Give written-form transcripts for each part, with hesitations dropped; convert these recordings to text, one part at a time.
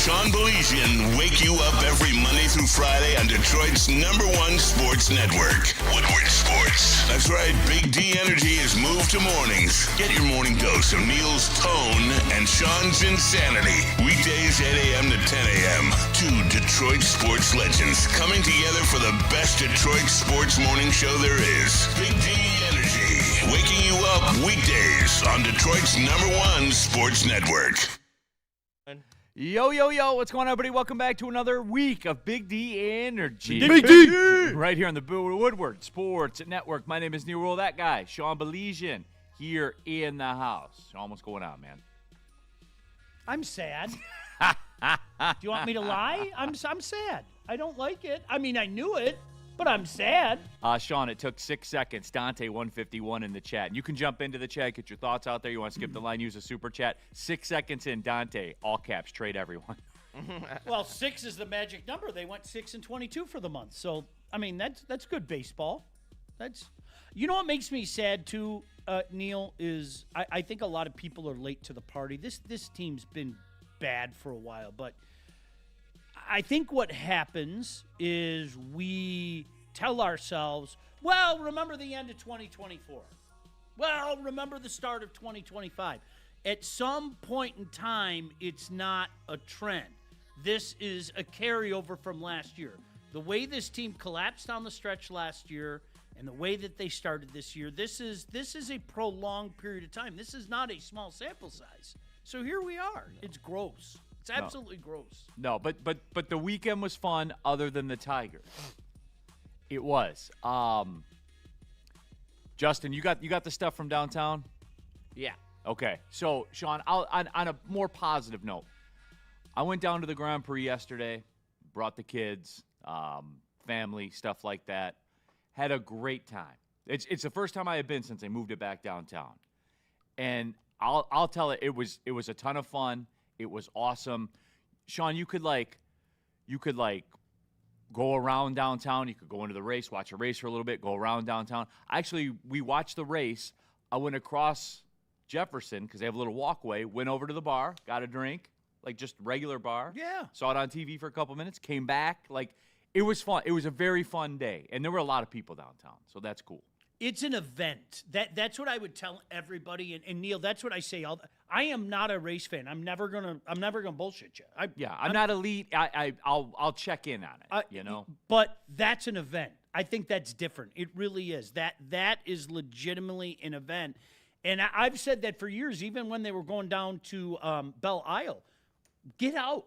Sean Baligian wake you up every Monday through Friday on Detroit's #1 sports network, Woodward Sports. That's right, Big D Energy is moved to mornings. Get your morning dose of Neal's tone and Sean's insanity. Weekdays 8 a.m. to 10 a.m. Two Detroit sports legends coming together for the best Detroit sports morning show there is. Big D Energy, waking you up weekdays on Detroit's #1 sports network. Yo, what's going on, everybody? Welcome back to another week of Big D Energy. Big D! Right here on the Woodward Sports Network. My name is Neal, Ruhl, that guy, Sean Baligian, here in the house. Sean, what's going on, man? I'm sad. Do you want me to lie? I'm sad. I don't like it. I mean, I knew it, but I'm sad. Sean, it took 6 seconds. Dante 151 in the chat. And you can jump into the chat, get your thoughts out there. You want to skip the line, use a super chat. 6 seconds in, Dante, all caps, trade everyone. Well, 6 is the magic number. They went 6 and 22 for the month. So, I mean, that's good baseball. You know what makes me sad too, Neal, is I think a lot of people are late to the party. This team's been bad for a while, but I think what happens is we tell ourselves, well, remember the end of 2024. Well, remember the start of 2025. At some point in time, it's not a trend. This is a carryover from last year. The way this team collapsed on the stretch last year and the way that they started this year, this is a prolonged period of time. This is not a small sample size. So here we are. It's gross. It's absolutely gross. No, but the weekend was fun other than the Tigers. It was. Justin, you got the stuff from downtown? Yeah. Okay. So, Sean, on a more positive note, I went down to the Grand Prix yesterday, brought the kids, family, stuff like that. Had a great time. It's the first time I have been since I moved it back downtown. And I'll tell it was a ton of fun. It was awesome. Sean, you could go around downtown. You could go into the race, watch a race for a little bit, go around downtown. Actually, we watched the race. I went across Jefferson because they have a little walkway, went over to the bar, got a drink, like just regular bar. Yeah. Saw it on TV for a couple minutes, came back. It was fun. It was a very fun day. And there were a lot of people downtown, so that's cool. It's an event. That's what I would tell everybody. And Neal, that's what I say. I am not a race fan. I'm never gonna bullshit you. I'm not elite. I'll check in on it. But that's an event. I think that's different. It really is. That is legitimately an event. And I've said that for years, even when they were going down to Belle Isle. Get out.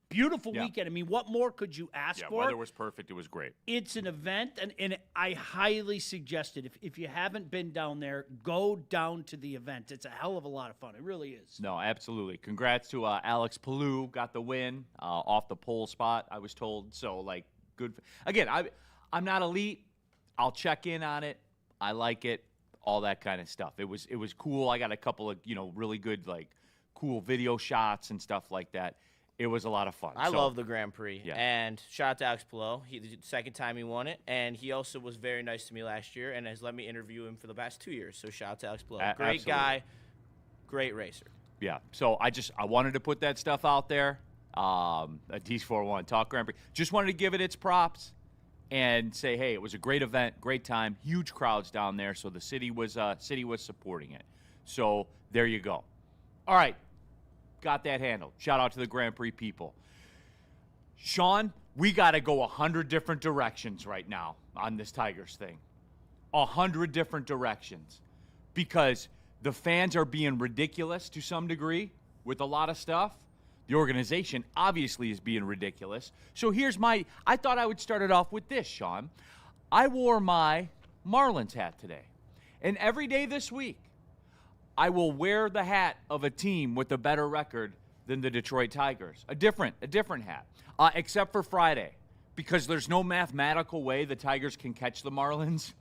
Beautiful weekend. I mean, what more could you ask for? Yeah, weather was perfect. It was great. It's an event, and I highly suggest it. If you haven't been down there, go down to the event. It's a hell of a lot of fun. It really is. No, absolutely. Congrats to Alex Palou. Got the win off the pole spot, I was told. So, good. Again, I'm not elite. I'll check in on it. I like it. All that kind of stuff. It was cool. I got a couple of, really good, cool video shots and stuff like that. It was a lot of fun. I love the Grand Prix. Yeah. And shout out to Alex Palou. The second time he won it. And he also was very nice to me last year and has let me interview him for the past 2 years. So shout out to Alex Palou. Great absolutely. guy. Great racer. Yeah. So I wanted to put that stuff out there. A D41 Talk Grand Prix. Just wanted to give it its props and say, hey, it was a great event, great time, huge crowds down there. So the city was supporting it. So there you go. All right. Got that handled. Shout out to the Grand Prix people. Sean, we got to go 100 different directions right now on this Tigers thing. 100 different directions. Because the fans are being ridiculous to some degree with a lot of stuff. The organization obviously is being ridiculous. So I thought I would start it off with this, Sean. I wore my Marlins hat today. And every day this week, I will wear the hat of a team with a better record than the Detroit Tigers. A different hat. Except for Friday. Because there's no mathematical way the Tigers can catch the Marlins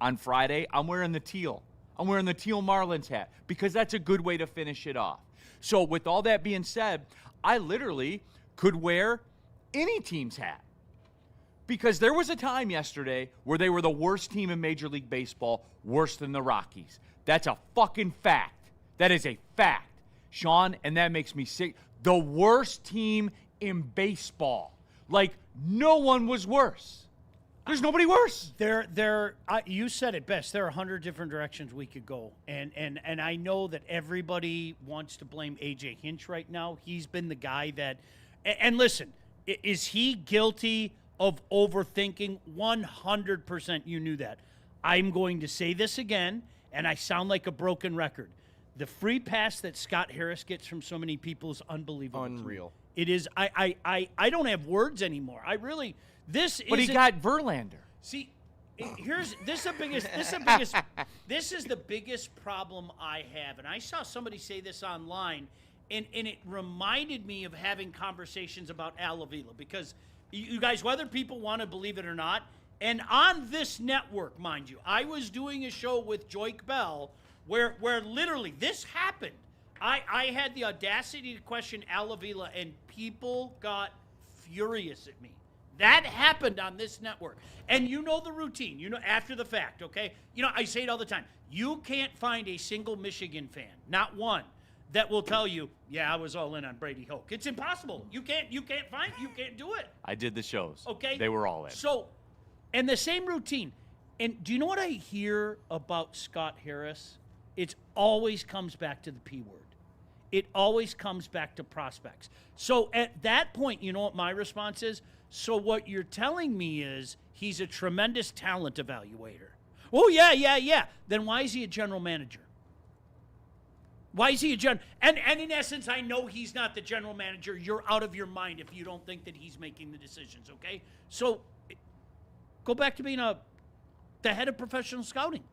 on Friday. I'm wearing the teal. I'm wearing the teal Marlins hat. Because that's a good way to finish it off. So with all that being said, I literally could wear any team's hat. Because there was a time yesterday where they were the worst team in Major League Baseball, worse than the Rockies. That's a fucking fact. That is a fact, Sean, and that makes me sick. the worst team in baseball. Like, no one was worse. There's nobody worse. You said it best. There are 100 different directions we could go, and I know that everybody wants to blame AJ Hinch right now. He's been the guy that, and listen, is he guilty of overthinking? 100%. You knew that. I'm going to say this again, and I sound like a broken record. The free pass that Scott Harris gets from so many people is unbelievable. Unreal. It is. I don't have words anymore. I really. But he got Verlander. See, this is the biggest problem I have, and I saw somebody say this online, and it reminded me of having conversations about Al Avila, because you guys, whether people want to believe it or not, and on this network, mind you, I was doing a show with Joik Bell where literally this happened. I had the audacity to question Al Avila, and people got furious at me. That happened on this network. And you know the routine. You know, after the fact, okay? You know, I say it all the time. You can't find a single Michigan fan, not one, that will tell you, yeah, I was all in on Brady Hoke. It's impossible. You can't do it. I did the shows. Okay? They were all in. So, and the same routine. And do you know what I hear about Scott Harris? It always comes back to the P word. It always comes back to prospects. So at that point, you know what my response is? So what you're telling me is he's a tremendous talent evaluator. Oh, yeah. Then why is he a general manager? Why is he a general? And in essence, I know he's not the general manager. You're out of your mind if you don't think that he's making the decisions, okay? So go back to being the head of professional scouting.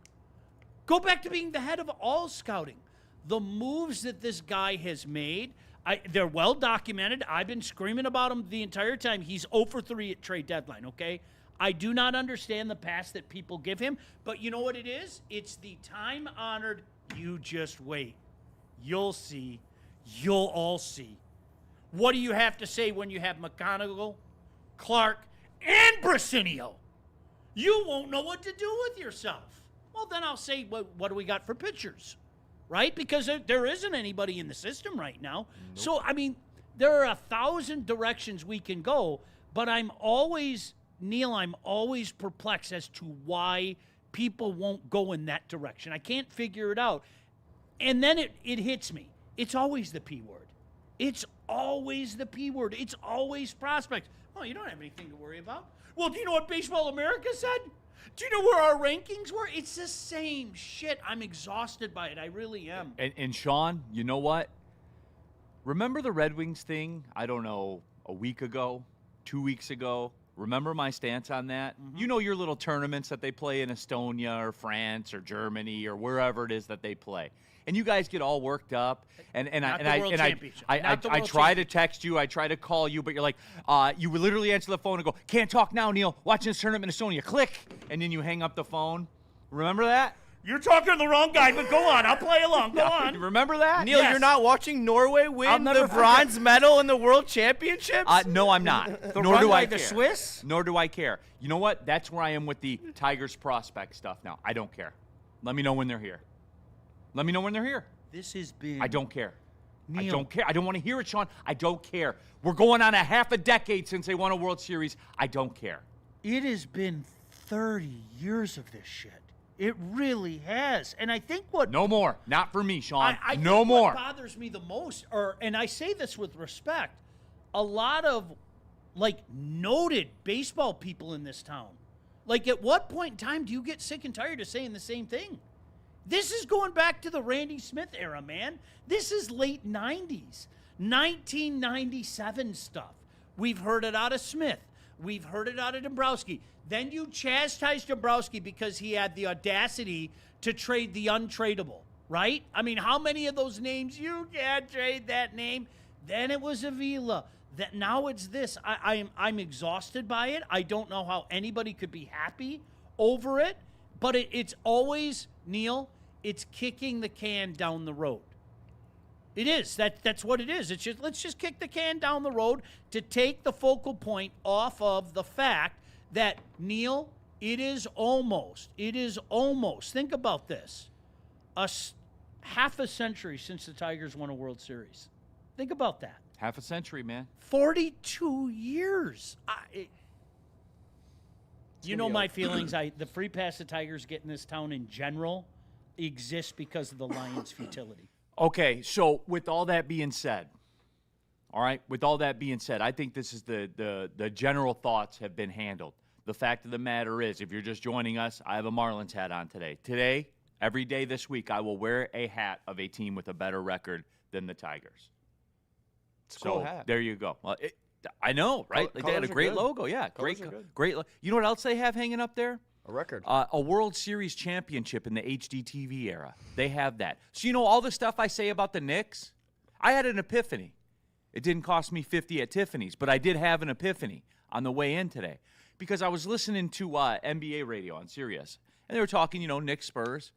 Go back to being the head of all scouting. The moves that this guy has made, they're well documented. I've been screaming about him the entire time. He's 0 for 3 at trade deadline, okay? I do not understand the pass that people give him, but you know what it is? It's the time-honored, you just wait. You'll see. You'll all see. What do you have to say when you have McGonigal, Clark, and Brasinio? You won't know what to do with yourself. Well, then I'll say, what do we got for pitchers? Right? Because there isn't anybody in the system right now. Nope. So, I mean, there are 1,000 directions we can go, but Neal, I'm always perplexed as to why people won't go in that direction. I can't figure it out. And then it hits me. It's always the P word. It's always the P word. It's always prospects. Oh, you don't have anything to worry about. Well, do you know what Baseball America said? Do you know where our rankings were? It's the same shit. I'm exhausted by it. I really am. And Sean, you know what? Remember the Red Wings thing, I don't know, a week ago, 2 weeks ago? Remember my stance on that? Mm-hmm. You know your little tournaments that they play in Estonia or France or Germany or wherever it is that they play. And you guys get all worked up, and I try to text you, I try to call you, but you're like, you would literally answer the phone and go, can't talk now, Neal. Watching this tournament in Estonia. Click, and then you hang up the phone. Remember that? You're talking to the wrong guy, but go on. I'll play along. Go on. You remember that? Neal, Yes. You're not watching Norway win the bronze medal in the World Championships? No, I'm not. The Nor do I the care. Swiss? Nor do I care. You know what? That's where I am with the Tigers prospect stuff now. I don't care. Let me know when they're here. Let me know when they're here. This has been. I don't care. Neal. I don't care. I don't want to hear it, Sean. I don't care. We're going on a half a decade since they won a World Series. I don't care. It has been 30 years of this shit. It really has. And I think what... No more. Not for me, Sean. I no think more. What bothers me the most, and I say this with respect, a lot of, noted baseball people in this town. At what point in time do you get sick and tired of saying the same thing? This is going back to the Randy Smith era, man. This is late 90s, 1997 stuff. We've heard it out of Smith. We've heard it out of Dombrowski. Then you chastised Dombrowski because he had the audacity to trade the untradeable, right? I mean, how many of those names? You can't trade that name. Then it was Avila. Now it's this. I'm exhausted by it. I don't know how anybody could be happy over it, but it's always, Neal, it's kicking the can down the road. It is. That's what it is. It's just, let's just kick the can down the road to take the focal point off of the fact that, Neal, it is almost, think about this, half a century since the Tigers won a World Series. Think about that. Half a century, man. 42 years. You know my feelings. The free pass the Tigers get in this town in general exists because of the Lions' futility. Okay, so with all that being said, all right, I think this is the general thoughts have been handled. The fact of the matter is, if you're just joining us, I have a Marlins hat on today. Today, every day this week, I will wear a hat of a team with a better record than the Tigers. It's a cool hat. There you go. Well, I know, right? Like they had a great logo. Yeah, great. You know what else they have hanging up there? A record. A World Series championship in the HDTV era. They have that. So you know all the stuff I say about the Knicks? I had an epiphany. It didn't cost me $50 at Tiffany's, but I did have an epiphany on the way in today because I was listening to NBA radio on Sirius, and they were talking, Knicks, Spurs,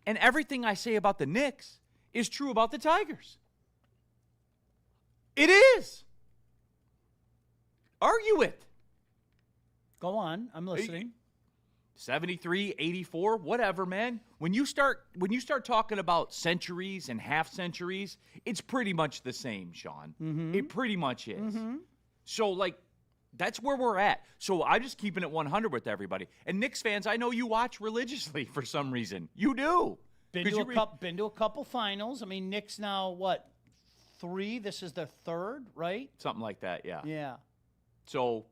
and everything I say about the Knicks is true about the Tigers. It is. Argue it. Go on. I'm listening. 73, 84, whatever, man. When you start talking about centuries and half centuries, it's pretty much the same, Sean. Mm-hmm. It pretty much is. Mm-hmm. So, that's where we're at. So I'm just keeping it 100 with everybody. And Knicks fans, I know you watch religiously for some reason. You do. Been to a couple finals. I mean, Knicks now, what, 3? This is their 3rd, right? Something like that, yeah. Yeah. So,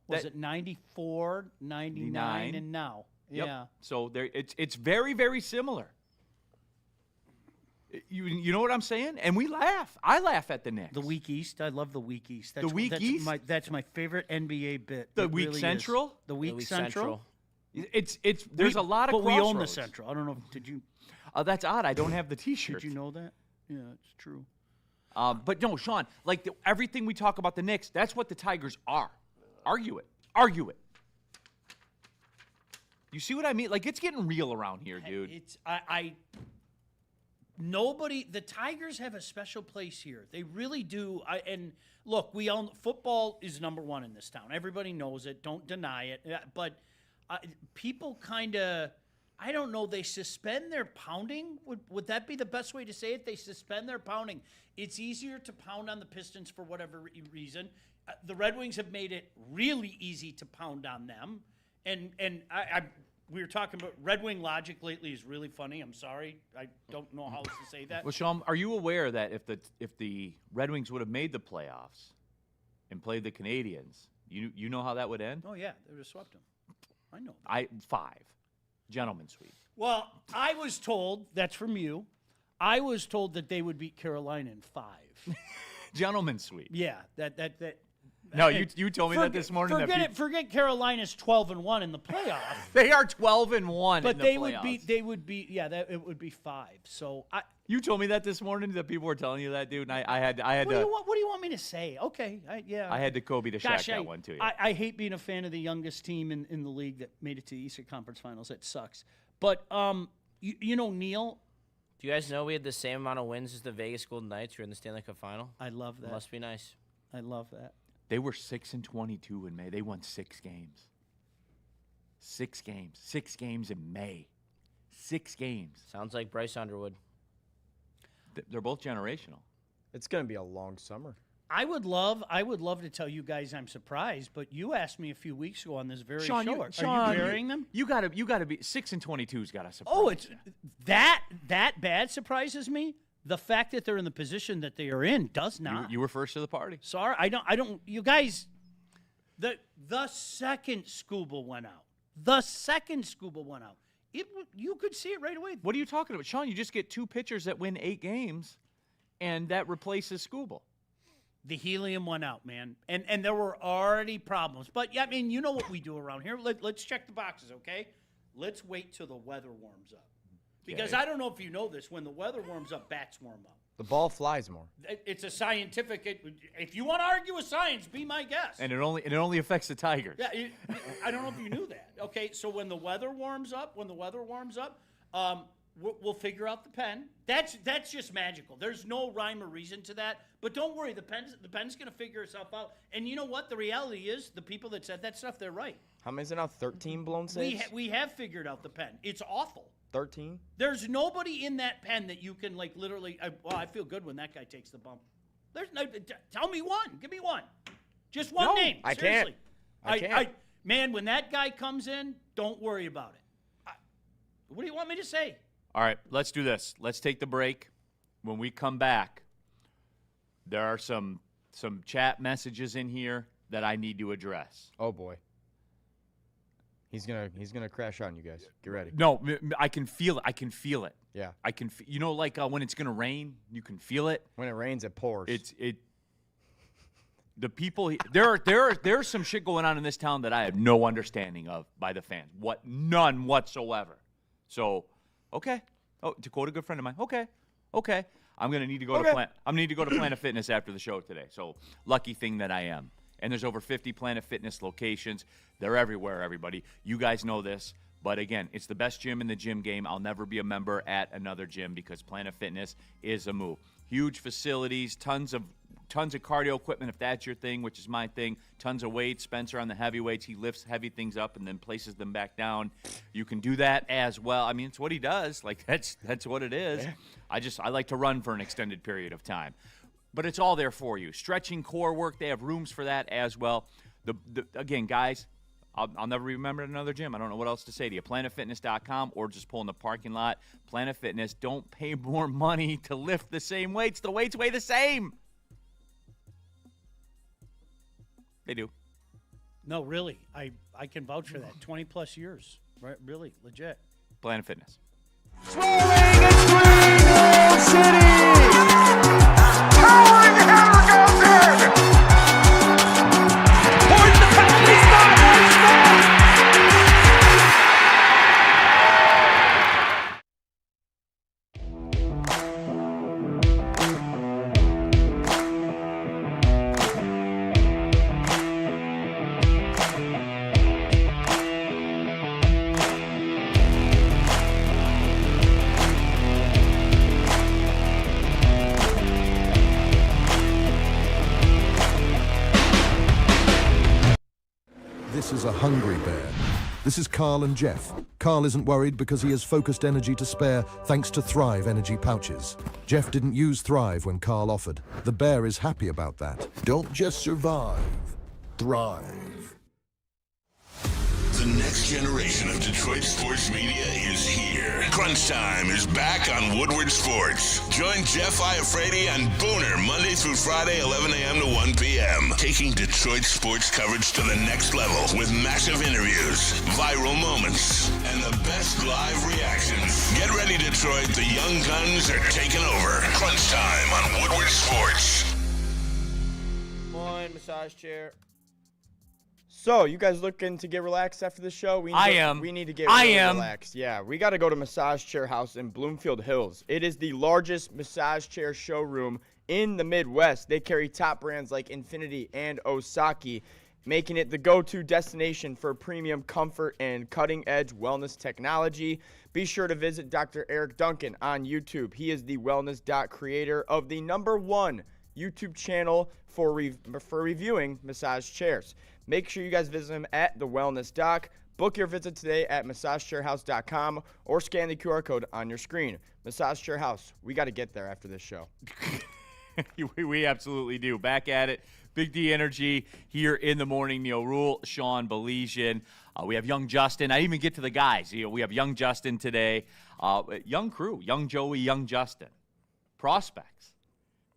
was it 94, 99, and now? Yep. Yeah. So it's very, very similar. You know what I'm saying? And we laugh. I laugh at the Knicks. The Week East. I love the Week East. That's my favorite NBA bit. The Week really Central? Is. The Week Central. There's a lot of But crossroads. we own the Central. I don't know. Did you? That's odd. I don't have the T-shirt. Did you know that? Yeah, it's true. But no, Sean, everything we talk about the Knicks, that's what the Tigers are. Argue it. You see what I mean? It's getting real around here, dude. The Tigers have a special place here. They really do. And look, football is number one in this town. Everybody knows it. Don't deny it. But people kind of, I don't know, they suspend their pounding. Would that be the best way to say it? They suspend their pounding. It's easier to pound on the Pistons for whatever reason. The Red Wings have made it really easy to pound on them. And we were talking about Red Wing logic lately is really funny. I'm sorry. I don't know how else to say that. Well, Sean, are you aware that if the Red Wings would have made the playoffs and played the Canadians, you know how that would end? Oh, yeah. They would have swept them. I know. 5. Gentlemen sweep. Well, I was told, that's from you, I was told that they would beat Carolina in 5. Gentlemen sweep. Yeah, that. No, you told me that this morning. Forget Carolina's 12-1 in the playoffs. They are 12-1. But in the they playoffs. would be. Yeah, it would be 5. So you told me that this morning. That people were telling you that, dude. And I had what to. What do you want me to say? Okay, I had to Kobe to Shaq that one to you. I hate being a fan of the youngest team in the league that made it to the Eastern Conference Finals. That sucks. But you know Neal. Do you guys know we had the same amount of wins as the Vegas Golden Knights who are in the Stanley Cup Final? I love that. It must be nice. I love that. They were 6-22 in May. They won 6 games. 6 games. 6 games in May. 6 games. Sounds like Bryce Underwood. They're both generational. It's going to be a long summer. I would love to tell you guys I'm surprised, but you asked me a few weeks ago on this very Sean, show. Sean, are you burying them? You gotta be 6-22's got to surprise. Oh, it's that bad surprises me. The fact that they're in the position that they are in does not. You were first to the party. Sorry, I don't. You guys, the second Scuba went out. You could see it right away. What are you talking about, Sean? You just get 2 pitchers that win 8 games, and that replaces Scuba. The helium went out, man, and there were already problems. But yeah, I mean, you know what we do around here. Let's check the boxes, okay? Let's wait till the weather warms up. Because I don't know if you know this, when the weather warms up, bats warm up. The ball flies more. It's a scientific. If you want to argue with science, be my guest. And it only affects the Tigers. Yeah, I don't know if you knew that. Okay, so when the weather warms up, we'll figure out the pen. That's just magical. There's no rhyme or reason to that. But don't worry, the pen's going to figure itself out. And you know what? The reality is, the people that said that stuff, they're right. How many is it now? 13 blown saves? We have figured out the pen. It's awful. 13? There's nobody in that pen that you can literally. I feel good when that guy takes the bump. There's no. Tell me one. Give me one. Just one No, name. I can't. Seriously. I can't. Man, when that guy comes in, don't worry about it. What do you want me to say? All right, let's do this. Let's take the break. When we come back, there are some chat messages in here that I need to address. Oh boy. He's gonna crash on you guys. Get ready. No, I can feel it. I can feel it. Yeah. I can. You know, like when it's gonna rain, you can feel it. When it rains, it pours. The people. There's some shit going on in this town that I have no understanding of by the fans. None whatsoever. So, okay. Oh, to quote a good friend of mine. Okay. I'm gonna need to go to Planet Fitness after the show today. So lucky thing that I am. And there's over 50 Planet Fitness locations. They're everywhere, everybody. You guys know this. But again, it's the best gym in the gym game. I'll never be a member at another gym because Planet Fitness is a move. Huge facilities, tons of cardio equipment if that's your thing, which is my thing. Tons of weights. Spencer on the heavy weights. He lifts heavy things up and then places them back down. You can do that as well. I mean, it's what he does. Like that's what it is. Yeah. I like to run for an extended period of time. But it's all there for you. Stretching, core work, they have rooms for that as well. Again, guys, I'll never remember another gym. I don't know what else to say to you. PlanetFitness.com or just pull in the parking lot. Planet Fitness, don't pay more money to lift the same weights. The weights weigh the same. They do. No, really. I can vouch for that. 20-plus years. Right? Really, legit. Planet Fitness. This is a hungry bear. This is Carl and Jeff. Carl isn't worried because he has focused energy to spare thanks to Thrive energy pouches. Jeff didn't use Thrive when Carl offered. The bear is happy about that. Don't just survive. Thrive. The next generation of Detroit sports media is here. Crunch Time is back on Woodward Sports. Join Jeff Iafrate and Booner Monday through Friday, 11 a.m. to 1 p.m. Taking Detroit sports coverage to the next level with massive interviews, viral moments, and the best live reactions. Get ready, Detroit. The young guns are taking over. Crunch Time on Woodward Sports. One massage chair. So, you guys looking to get relaxed after the show? We need to get relaxed. Yeah, we got to go to Massage Chair House in Bloomfield Hills. It is the largest massage chair showroom in the Midwest. They carry top brands like Infinity and Osaki, making it the go-to destination for premium comfort and cutting-edge wellness technology. Be sure to visit Dr. Eric Duncan on YouTube. He is the wellness doc creator of the #1 YouTube channel for reviewing massage chairs. Make sure you guys visit him at The Wellness Doc. Book your visit today at massagechairhouse.com or scan the QR code on your screen. Massage Chair House, we got to get there after this show. We absolutely do. Back at it. Big D Energy here in the morning. Neal, Ruhl, Sean, Baligian. We have young Justin. I didn't even get to the guys. We have young Justin today. Young crew. Young Joey, young Justin. Prospects.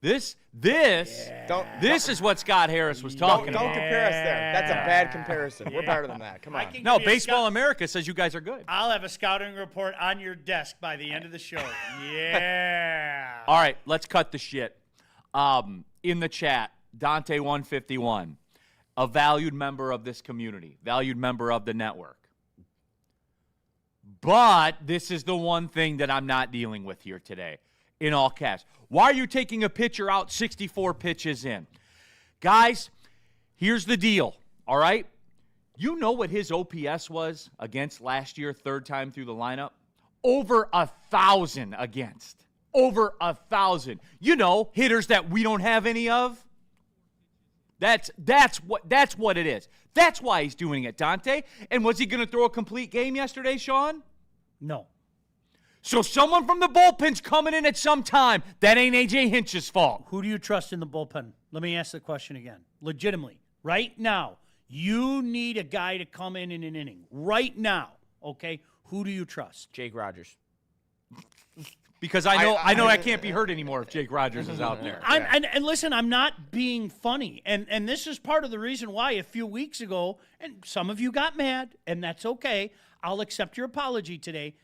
This is what Scott Harris was talking about. Don't compare us there. That's a bad comparison. We're better than that. Come on. No, Baseball America says you guys are good. I'll have a scouting report on your desk by the end of the show. Yeah. All right, let's cut the shit. In the chat, Dante151, a valued member of this community, valued member of the network. But this is the one thing that I'm not dealing with here today. In all caps. Why are you taking a pitcher out 64 pitches in? Guys, here's the deal, all right? You know what his OPS was against last year, third time through the lineup? Over 1,000 against. Over 1,000. You know, hitters that we don't have any of. That's what it is. That's why he's doing it, Dante. And was he going to throw a complete game yesterday, Sean? No. So someone from the bullpen's coming in at some time. That ain't A.J. Hinch's fault. Who do you trust in the bullpen? Let me ask the question again. Legitimately, right now, you need a guy to come in an inning. Right now, okay? Who do you trust? Jake Rogers. Because I know I can't be hurt anymore if Jake Rogers is out there. And listen, I'm not being funny. And this is part of the reason why a few weeks ago, and some of you got mad, and that's okay. I'll accept your apology today.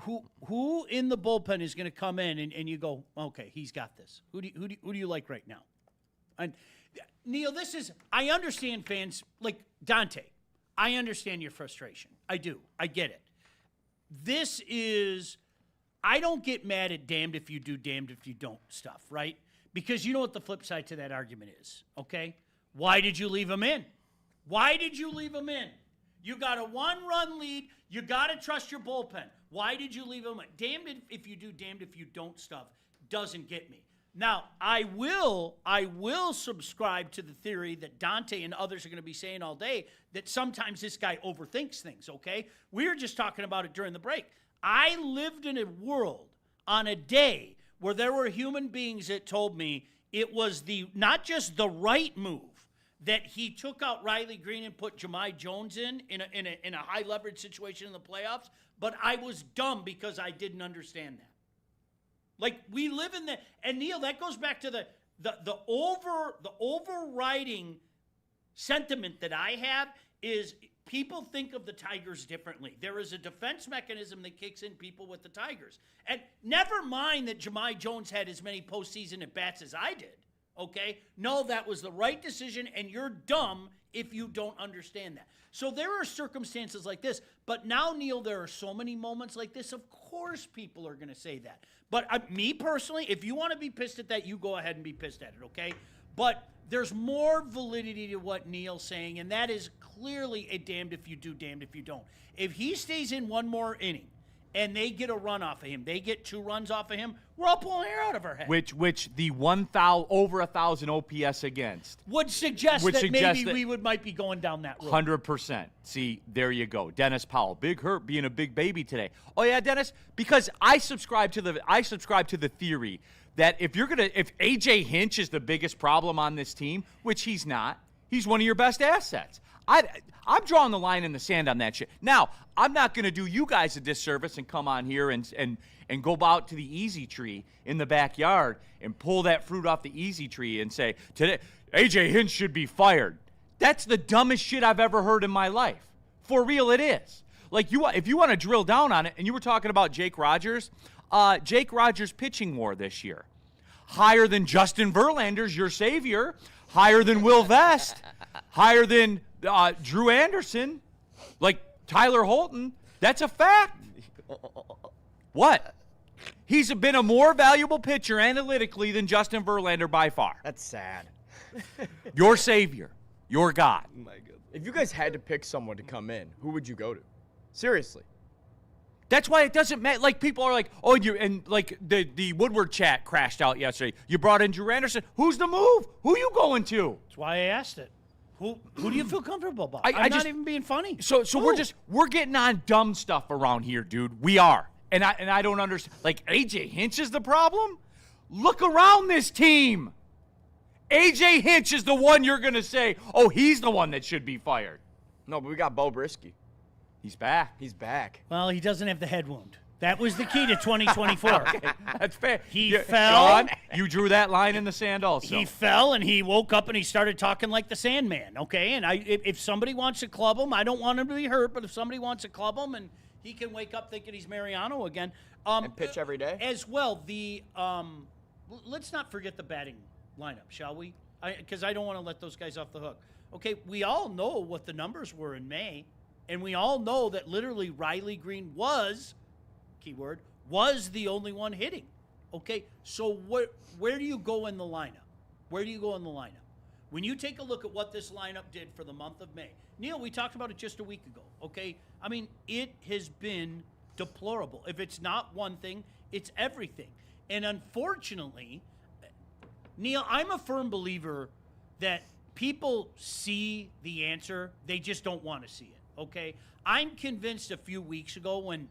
Who in the bullpen is going to come in and you go, okay, he's got this? Who do you like right now? And Neal, I understand fans like Dante. I understand your frustration. I do. I get it. I don't get mad at damned if you do, damned if you don't stuff, right? Because you know what the flip side to that argument is, okay? Why did you leave him in? Why did you leave him in? You got a 1-run lead. You got to trust your bullpen. Why did you leave him in? Damned if you do, damned if you don't stuff doesn't get me. Now, I will subscribe to the theory that Dante and others are going to be saying all day that sometimes this guy overthinks things, okay? We were just talking about it during the break. I lived in a world on a day where there were human beings that told me it was not just the right move that he took out Riley Green and put Jahmai Jones in a high leverage situation in the playoffs, but I was dumb because I didn't understand that. Like, we live in the, and Neal, that goes back to the overriding sentiment that I have is people think of the Tigers differently. There is a defense mechanism that kicks in people with the Tigers. And never mind that Jahmai Jones had as many postseason at-bats as I did, okay? No, that was the right decision, and you're dumb if you don't understand that. So there are circumstances like this, but now, Neal, there are so many moments like this. Of course people are going to say that. But me personally, if you want to be pissed at that, you go ahead and be pissed at it, okay? But there's more validity to what Neal's saying, and that is clearly a damned if you do, damned if you don't. If he stays in one more inning and they get a run off of him, they get 2 runs off of him, we're all pulling hair out of our head. Which the 1,000 over 1,000 OPS against would suggest that maybe we might be going down that road. 100%. See, there you go. Dennis Powell, big hurt, being a big baby today. Oh yeah, Dennis, because I subscribe to the theory that if AJ Hinch is the biggest problem on this team, which he's not, he's one of your best assets. I'm drawing the line in the sand on that shit. Now, I'm not going to do you guys a disservice and come on here and go out to the easy tree in the backyard and pull that fruit off the easy tree and say, today, AJ Hinch should be fired. That's the dumbest shit I've ever heard in my life. For real, it is. Like, if you want to drill down on it, and you were talking about Jake Rogers pitching WAR this year. Higher than Justin Verlander's, your savior. Higher than Will Vest. Higher than Drew Anderson. Like Tyler Holton. That's a fact. What? He's been a more valuable pitcher analytically than Justin Verlander by far. That's sad. Your savior. Your God. My goodness. If you guys had to pick someone to come in, who would you go to? Seriously. That's why it doesn't matter. Like, people are like, oh, the Woodward chat crashed out yesterday. You brought in Drew Anderson. Who's the move? Who you going to? That's why I asked it. Who do you feel comfortable about? I'm not even being funny. So we're getting on dumb stuff around here, dude. We are. And I don't understand. Like, AJ Hinch is the problem? Look around this team. AJ Hinch is the one you're going to say, oh, he's the one that should be fired. No, but we got Bo Brisky. He's back. He's back. Well, he doesn't have the head wound. That was the key to 2024. Okay, that's fair. He fell. Sean, you drew that line in the sand also. He fell, and he woke up, and he started talking like the Sandman, okay? And if somebody wants to club him, I don't want him to be hurt, but if somebody wants to club him and he can wake up thinking he's Mariano again. And pitch every day? As well, let's not forget the batting lineup, shall we? Because I don't want to let those guys off the hook. Okay, we all know what the numbers were in May. And we all know that literally Riley Green was the only one hitting. Okay, so where do you go in the lineup? Where do you go in the lineup? When you take a look at what this lineup did for the month of May. Neal, we talked about it just a week ago, okay? I mean, it has been deplorable. If it's not one thing, it's everything. And unfortunately, Neal, I'm a firm believer that people see the answer, they just don't want to see it. Okay, I'm convinced a few weeks ago when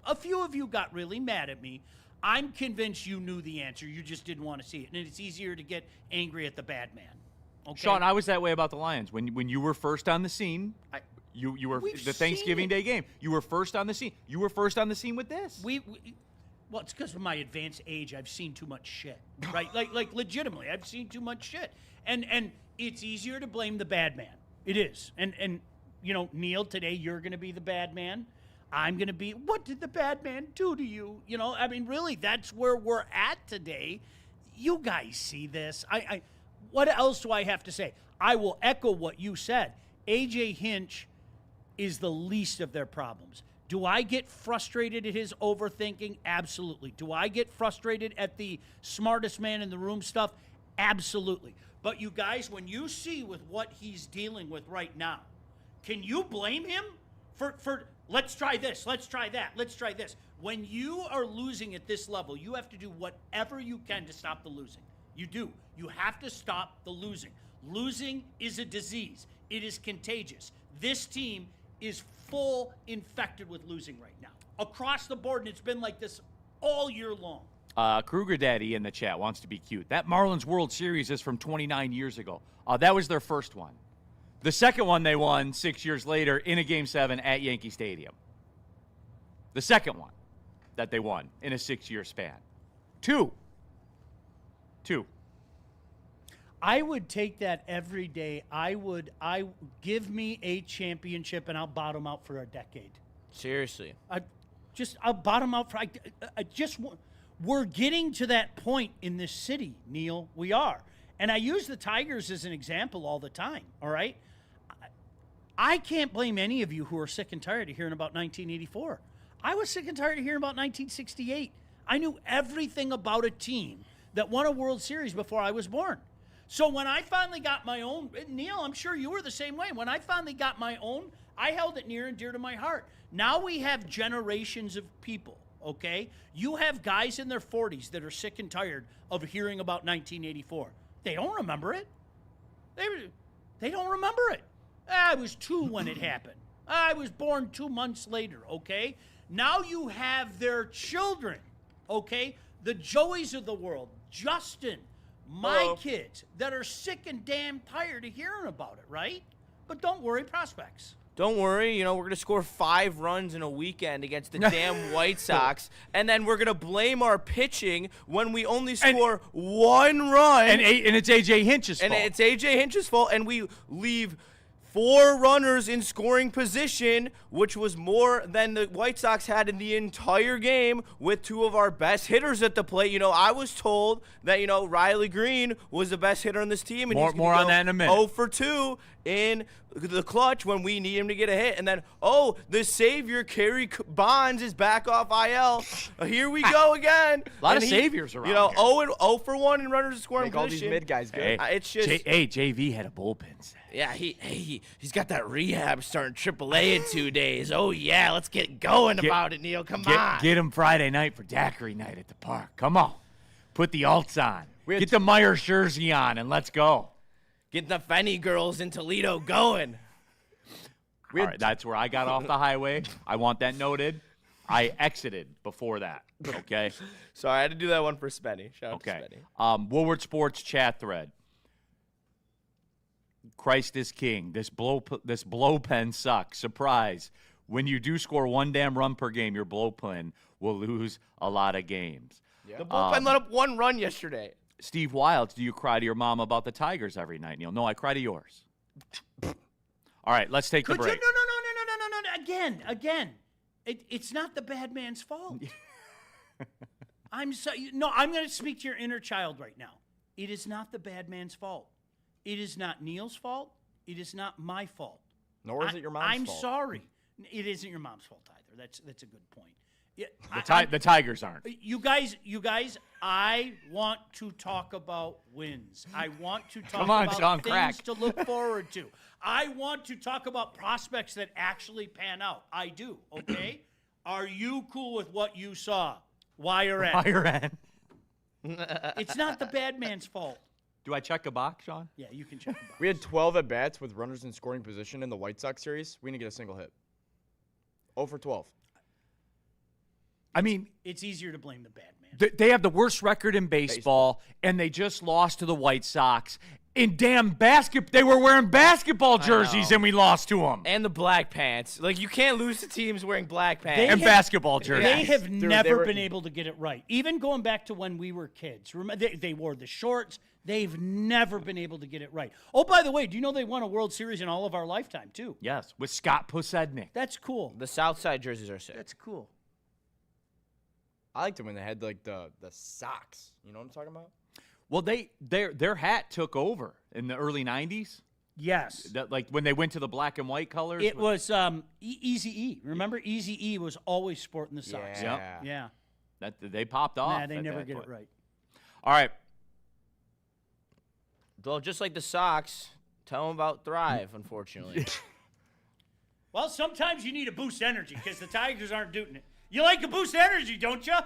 A few of you got really mad at me. I'm convinced you knew the answer. You just didn't want to see it. And it's easier to get angry at the bad man. Okay? Sean, I was that way about the Lions. When you were first on the scene, you were We've the Thanksgiving Day game. You were first on the scene. You were first on the scene with this. Well, it's because of my advanced age. I've seen too much shit, right? like legitimately, I've seen too much shit. And it's easier to blame the bad man. It is. And you know, Neal, today you're going to be the bad man. I'm going to be, what did the bad man do to you? You know, I mean, really, that's where we're at today. You guys see this. What else do I have to say? I will echo what you said. A.J. Hinch is the least of their problems. Do I get frustrated at his overthinking? Absolutely. Do I get frustrated at the smartest man in the room stuff? Absolutely. But you guys, when you see with what he's dealing with right now, can you blame him for let's try this, let's try that, let's try this? When you are losing at this level, you have to do whatever you can to stop the losing. You do. You have to stop the losing. Losing is a disease. It is contagious. This team is full infected with losing right now. Across the board, and it's been like this all year long. Kruger Daddy in the chat wants to be cute. That Marlins World Series is from 29 years ago. That was their first one. The second one they won 6 years later in a Game 7 at Yankee Stadium. The second one that they won in a 6-year span. Two. I would take that every day. I give me a championship and I'll bottom out for a decade. Seriously. I'll bottom out for, we're getting to that point in this city, Neal. We are. And I use the Tigers as an example all the time, all right? I can't blame any of you who are sick and tired of hearing about 1984. I was sick and tired of hearing about 1968. I knew everything about a team that won a World Series before I was born. So when I finally got my own, Neal, I'm sure you were the same way. When I finally got my own, I held it near and dear to my heart. Now we have generations of people, okay? You have guys in their 40s that are sick and tired of hearing about 1984. They don't remember it. They don't remember it. I was 2 when it happened. I was born 2 months later, okay? Now you have their children, okay? The Joeys of the world, Justin, my kids that are sick and damn tired of hearing about it, right? But don't worry, prospects. Don't worry, we're going to score 5 runs in a weekend against the damn White Sox, and then we're going to blame our pitching when we only score 1 run. And it's A.J. Hinch's fault. And it's A.J. Hinch's fault, and we leave 4 runners in scoring position, which was more than the White Sox had in the entire game with 2 of our best hitters at the plate. I was told that, Riley Green was the best hitter on this team. And more on that in a minute. 0 for 2 in the clutch when we need him to get a hit. And then, the savior, Kerry Bonds, is back off IL. Here we go again. A lot of saviors around here. 0 for 1 in runners in scoring Make position. all these mid guys good. It's just JV had a bullpen set. Yeah, he's got that rehab starting AAA in 2 days. Oh yeah, let's get going about it, Neal. Come on. Get him Friday night for daiquiri night at the park. Come on. Put the alts on. had Get the Myers jersey on and let's go. Get the Fenny girls in Toledo going. All right, that's where I got off the highway. I want that noted. I exited before that. Okay. Sorry, I had to do that one for Spenny. Shout out to Okay. Spenny. Woodward Sports chat thread. Christ is king. This blow pen sucks. Surprise. When you do score 1 damn run per game, your blow pen will lose a lot of games. Yeah. The bullpen let up 1 run yesterday. Steve Wilds, do you cry to your mom about the Tigers every night, Neal? No, I cry to yours. All right, let's take the break. No. Again. It's not the bad man's fault. I'm going to speak to your inner child right now. It is not the bad man's fault. It is not Neal's fault. It is not my fault. Nor is it your mom's fault. I'm sorry. It isn't your mom's fault either. That's a good point. Yeah, The Tigers aren't. You guys, I want to talk about wins. I want to talk about Sean, things crack. to look forward to. I want to talk about prospects that actually pan out. I do, okay? Are you cool with what you saw? Wire end. It's not the bad man's fault. Do I check a box, Sean? Yeah, you can check the box. We had 12 at-bats with runners in scoring position in the White Sox series. We didn't get a single hit. 0 for 12. I mean, it's easier to blame the bad man. They have the worst record in baseball, and they just lost to the White Sox. In damn they were wearing basketball jerseys, and we lost to them. And the black pants. Like, you can't lose to teams wearing black pants. And basketball jerseys. They have never been able to get it right. Even going back to when we were kids. Remember, they wore the shorts. They've never been able to get it right. Oh, by the way, do you know they won a World Series in all of our lifetime, too? Yes, with Scott Pusednik. That's cool. The Southside jerseys are sick. That's cool. I liked it when they had, like, the socks. You know what I'm talking about? Well, their hat took over in the early 90s. Yes. Like when they went to the black and white colors. It was Eazy-E. Remember, Eazy-E was always sporting the socks. Yeah. Yeah. They popped off. Nah, they never get it right. All right. Well, just like the Sox, tell them about Thrive, unfortunately. Well, sometimes you need a boost energy because the Tigers aren't doing it. You like a boost energy, don't you?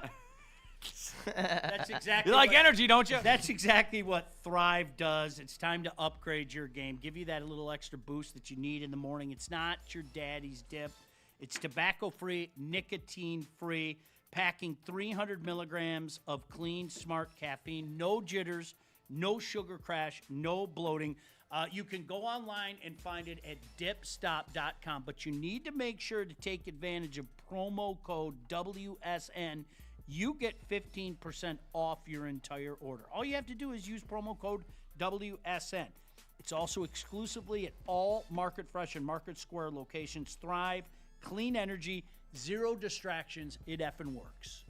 That's exactly. You like energy, don't you? That's exactly what Thrive does. It's time to upgrade your game. Give you that little extra boost that you need in the morning. It's not your daddy's dip. It's tobacco-free, nicotine-free, packing 300 milligrams of clean, smart caffeine. No jitters, no sugar crash, no bloating. You can go online and find it at dipstop.com, but you need to make sure to take advantage of promo code WSN. You get 15% off your entire order. All you have to do is use promo code WSN. It's also exclusively at all Market Fresh and Market Square locations. Thrive, clean energy, zero distractions. It effing works.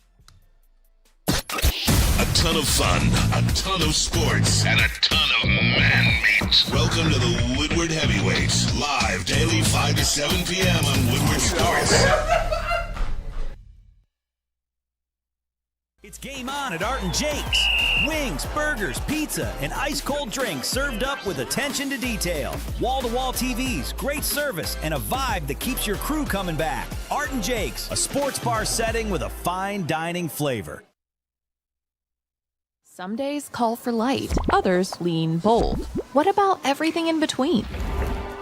A ton of fun, a ton of sports, and a ton of man meat. Welcome to the Woodward Heavyweights, live daily 5 to 7 p.m. on Woodward Sports. It's game on at Art and Jake's. Wings, burgers, pizza, and ice-cold drinks served up with attention to detail. Wall-to-wall TVs, great service, and a vibe that keeps your crew coming back. Art and Jake's, a sports bar setting with a fine dining flavor. Some days call for light, others lean bold. What about everything in between?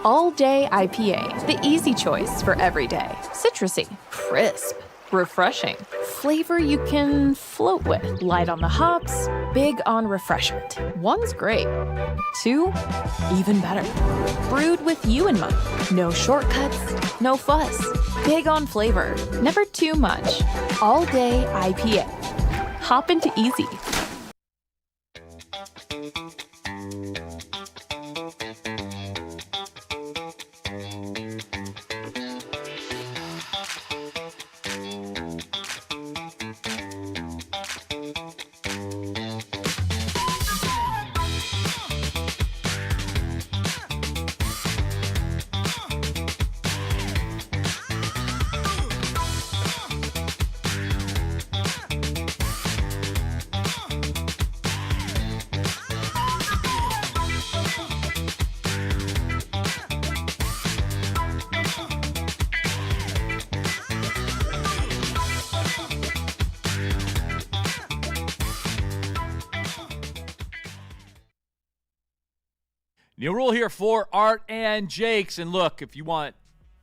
All Day IPA, the easy choice for every day. Citrusy, crisp, refreshing. Flavor you can float with. Light on the hops, big on refreshment. One's great. Two, even better. Brewed with you in mind. No shortcuts, no fuss. Big on flavor, never too much. All Day IPA. Hop into easy. Neal Ruhl here for Art and Jake's. And look, if you want,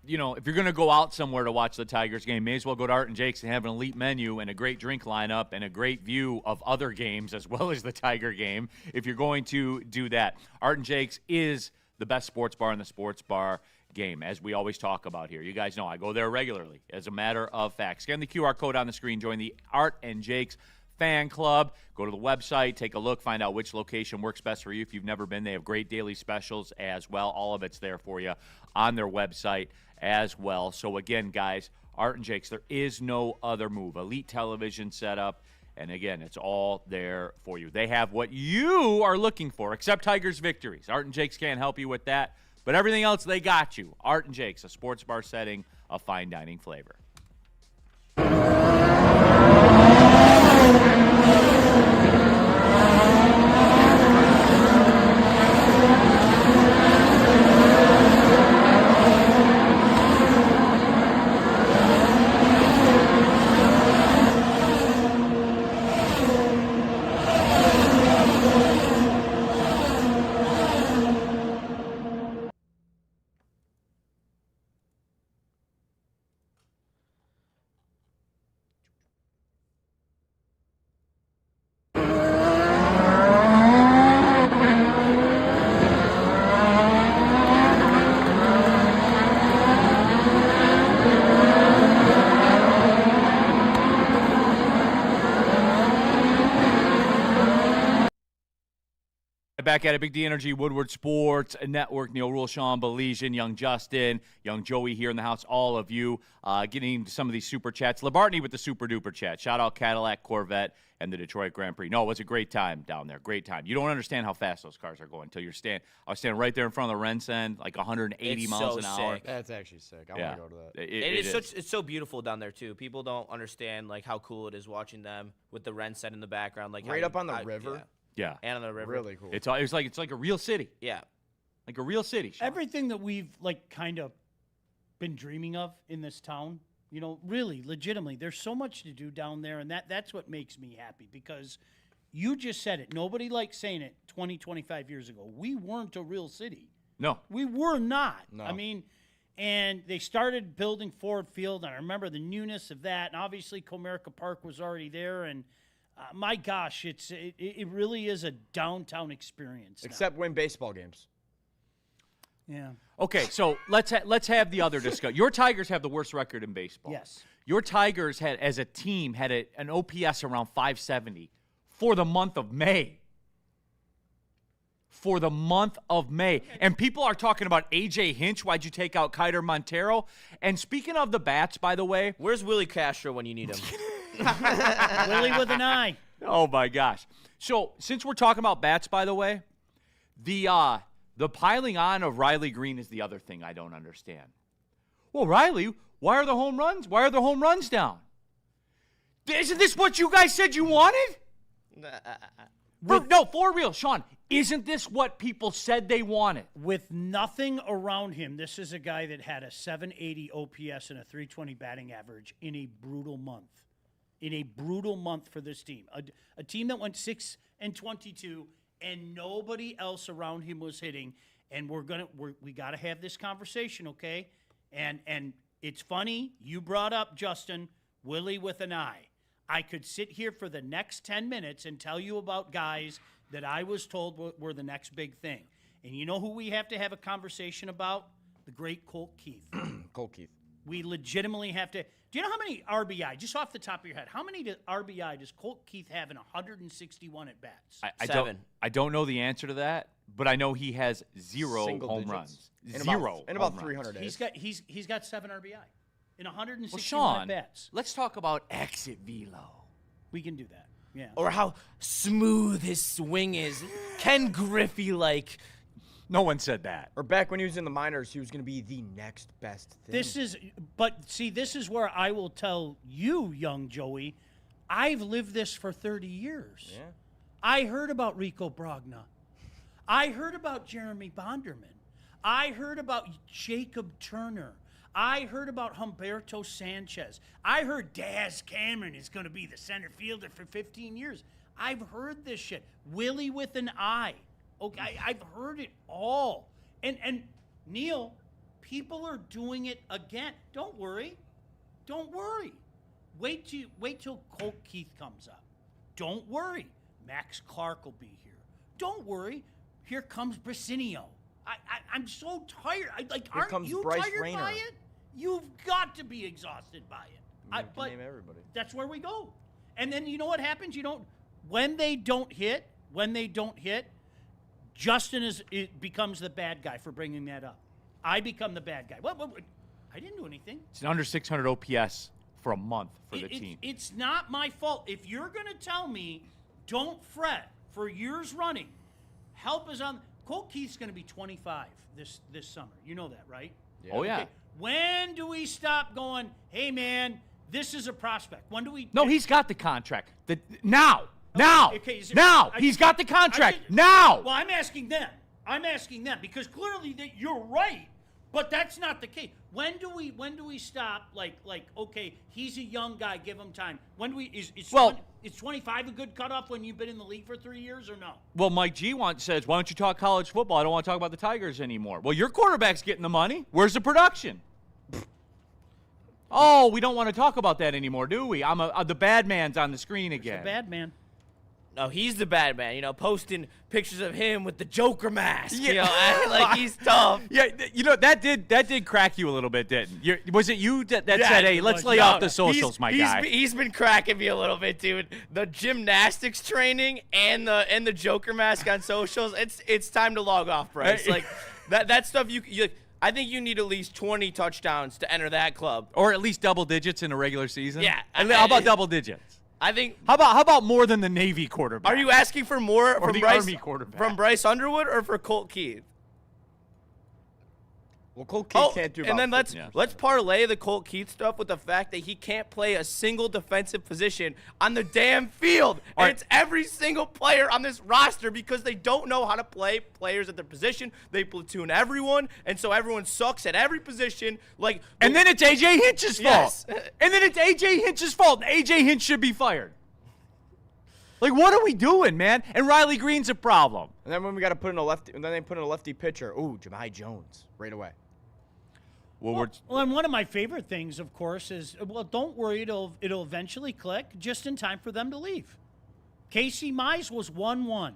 if you're going to go out somewhere to watch the Tigers game, may as well go to Art and Jake's and have an elite menu and a great drink lineup and a great view of other games as well as the Tiger game if you're going to do that. Art and Jake's is the best sports bar in the sports bar game, as we always talk about here. You guys know I go there regularly, as a matter of fact. Scan the QR code on the screen. Join the Art and Jake's fan club. Go to the website, take a look, find out which location works best for you. If you've never been, they have great daily specials as well. All of it's there for you on their website as well. So again, guys, Art and Jake's, there is no other move. Elite television setup, and again, it's all there for you. They have what you are looking for, except Tigers victories. Art and Jake's can't help you with that, but everything else, they got you. Art and Jake's, a sports bar setting, a fine dining flavor. back at it. Big D Energy, Woodward Sports Network, Neal, Ruhl, Sean, Baligian, young Justin, young Joey here in the house, all of you getting into some of these super chats. Labartney with the super duper chat. Shout out Cadillac, Corvette, and the Detroit Grand Prix. No, it was a great time down there. Great time. You don't understand how fast those cars are going until you're I was standing right there in front of the Rensend, like 180 miles an hour. That's actually sick. I want to go to that. It's so beautiful down there too. People don't understand like how cool it is watching them with the Rensend in the background, like right up on the river. Yeah, and on the river. Really cool. It's like a real city. Yeah, like a real city. Sean. Everything that we've like kind of been dreaming of in this town. You know, really, legitimately, there's so much to do down there, and that's what makes me happy because you just said it. Nobody likes saying it 20, 25 years ago. We weren't a real city. No. We were not. No. I mean, and they started building Ford Field, and I remember the newness of that, and obviously Comerica Park was already there, and my gosh, it really is a downtown experience now. Except win baseball games. Yeah. Okay, so let's have the other discussion. Your Tigers have the worst record in baseball. Yes. Your Tigers had, as a team, had an OPS around 570 for the month of May. For the month of May. And people are talking about A.J. Hinch. Why'd you take out Kiter Montero? And speaking of the bats, by the way. Where's Willie Castro when you need him? Willie with an eye. Oh, my gosh. So since we're talking about bats, by the way, the piling on of Riley Green is the other thing I don't understand. Well, Riley, why are the home runs? Why are the home runs down? Isn't this what you guys said you wanted? No, for real, Sean. Isn't this what people said they wanted? With nothing around him, this is a guy that had a 780 OPS and a 320 batting average in a brutal month. In a brutal month for this team. A team that went 6-22 and nobody else around him was hitting. And we got to have this conversation, okay? And it's funny, you brought up, Justin, Willie with an eye. I could sit here for the next 10 minutes and tell you about guys that I was told were the next big thing. And you know who we have to have a conversation about? The great Colt Keith. Colt Keith. We legitimately have to. Do you know how many RBI, just off the top of your head, how many RBI does Colt Keith have in 161 at-bats? I don't know the answer to that, but I know he has zero Single home digits. runs. In about 300 days. He's got 7 RBI in 161 Well, Sean, at-bats. let's talk about exit velo. We can do that. Yeah. Or how smooth his swing is. Ken Griffey-like. No one said that. Or back when he was in the minors, he was going to be the next best thing. This is where I will tell you, young Joey, I've lived this for 30 years. Yeah. I heard about Rico Brogna. I heard about Jeremy Bonderman. I heard about Jacob Turner. I heard about Humberto Sanchez. I heard Daz Cameron is going to be the center fielder for 15 years. I've heard this shit. Willie with an eye. Okay, I've heard it all. And Neal, people are doing it again. Don't worry. Don't worry. Wait till Colt Keith comes up. Don't worry. Max Clark will be here. Don't worry. Here comes Brasinio. I'm so tired. Aren't you Bryce tired Rayner. by it? You've got to be exhausted by it. But name everybody. That's where we go. And then you know what happens? When they don't hit, Justin becomes the bad guy for bringing that up. I become the bad guy. What? I didn't do anything. It's an under 600 OPS for a month for the team. It's not my fault. If you're going to tell me, don't fret for years running, help is on. Colt Keith's going to be 25 this summer. You know that, right? Yeah. Oh, yeah. Okay. When do we stop going, hey, man, this is a prospect? When do we? No, he's got the contract. Now. Okay, He's got the contract. Now. Well, I'm asking them because clearly you're right, but that's not the case. When do we stop? Like, okay, he's a young guy. Give him time. When do we? Is 25 a good cutoff when you've been in the league for 3 years or no? Well, Mike G says, why don't you talk college football? I don't want to talk about the Tigers anymore. Well, your quarterback's getting the money. Where's the production? Oh, we don't want to talk about that anymore, do we? The bad man's on the screen again. The bad man. No, he's the bad man. Posting pictures of him with the Joker mask. Like he's tough. Yeah, that did crack you a little bit, didn't? Was it you that said, "Hey, let's lay off the socials, my guy"? He's been cracking me a little bit, dude. The gymnastics training and the Joker mask on socials. It's time to log off, Bryce. Like that stuff. I think you need at least 20 touchdowns to enter that club, or at least double digits in a regular season. Yeah, how about double digits? I think. How about more than the Navy quarterback? Are you asking for more or from the Bryce, Army quarterback? From Bryce Underwood or for Colt Keith? Well, Colt Keith can't do. And then let's parlay the Colt Keith stuff with the fact that he can't play a single defensive position on the damn field. And it's every single player on this roster because they don't know how to play players at their position. They platoon everyone, and so everyone sucks at every position. And then it's AJ Hinch's fault. And then it's AJ Hinch's fault. AJ Hinch should be fired. Like, what are we doing, man? And Riley Green's a problem. And then when we got to put in a lefty, and then they put in a lefty pitcher. Ooh, Jahmai Jones right away. Well, and one of my favorite things, of course, is, don't worry, it'll eventually click just in time for them to leave. Casey Mize was 1-1.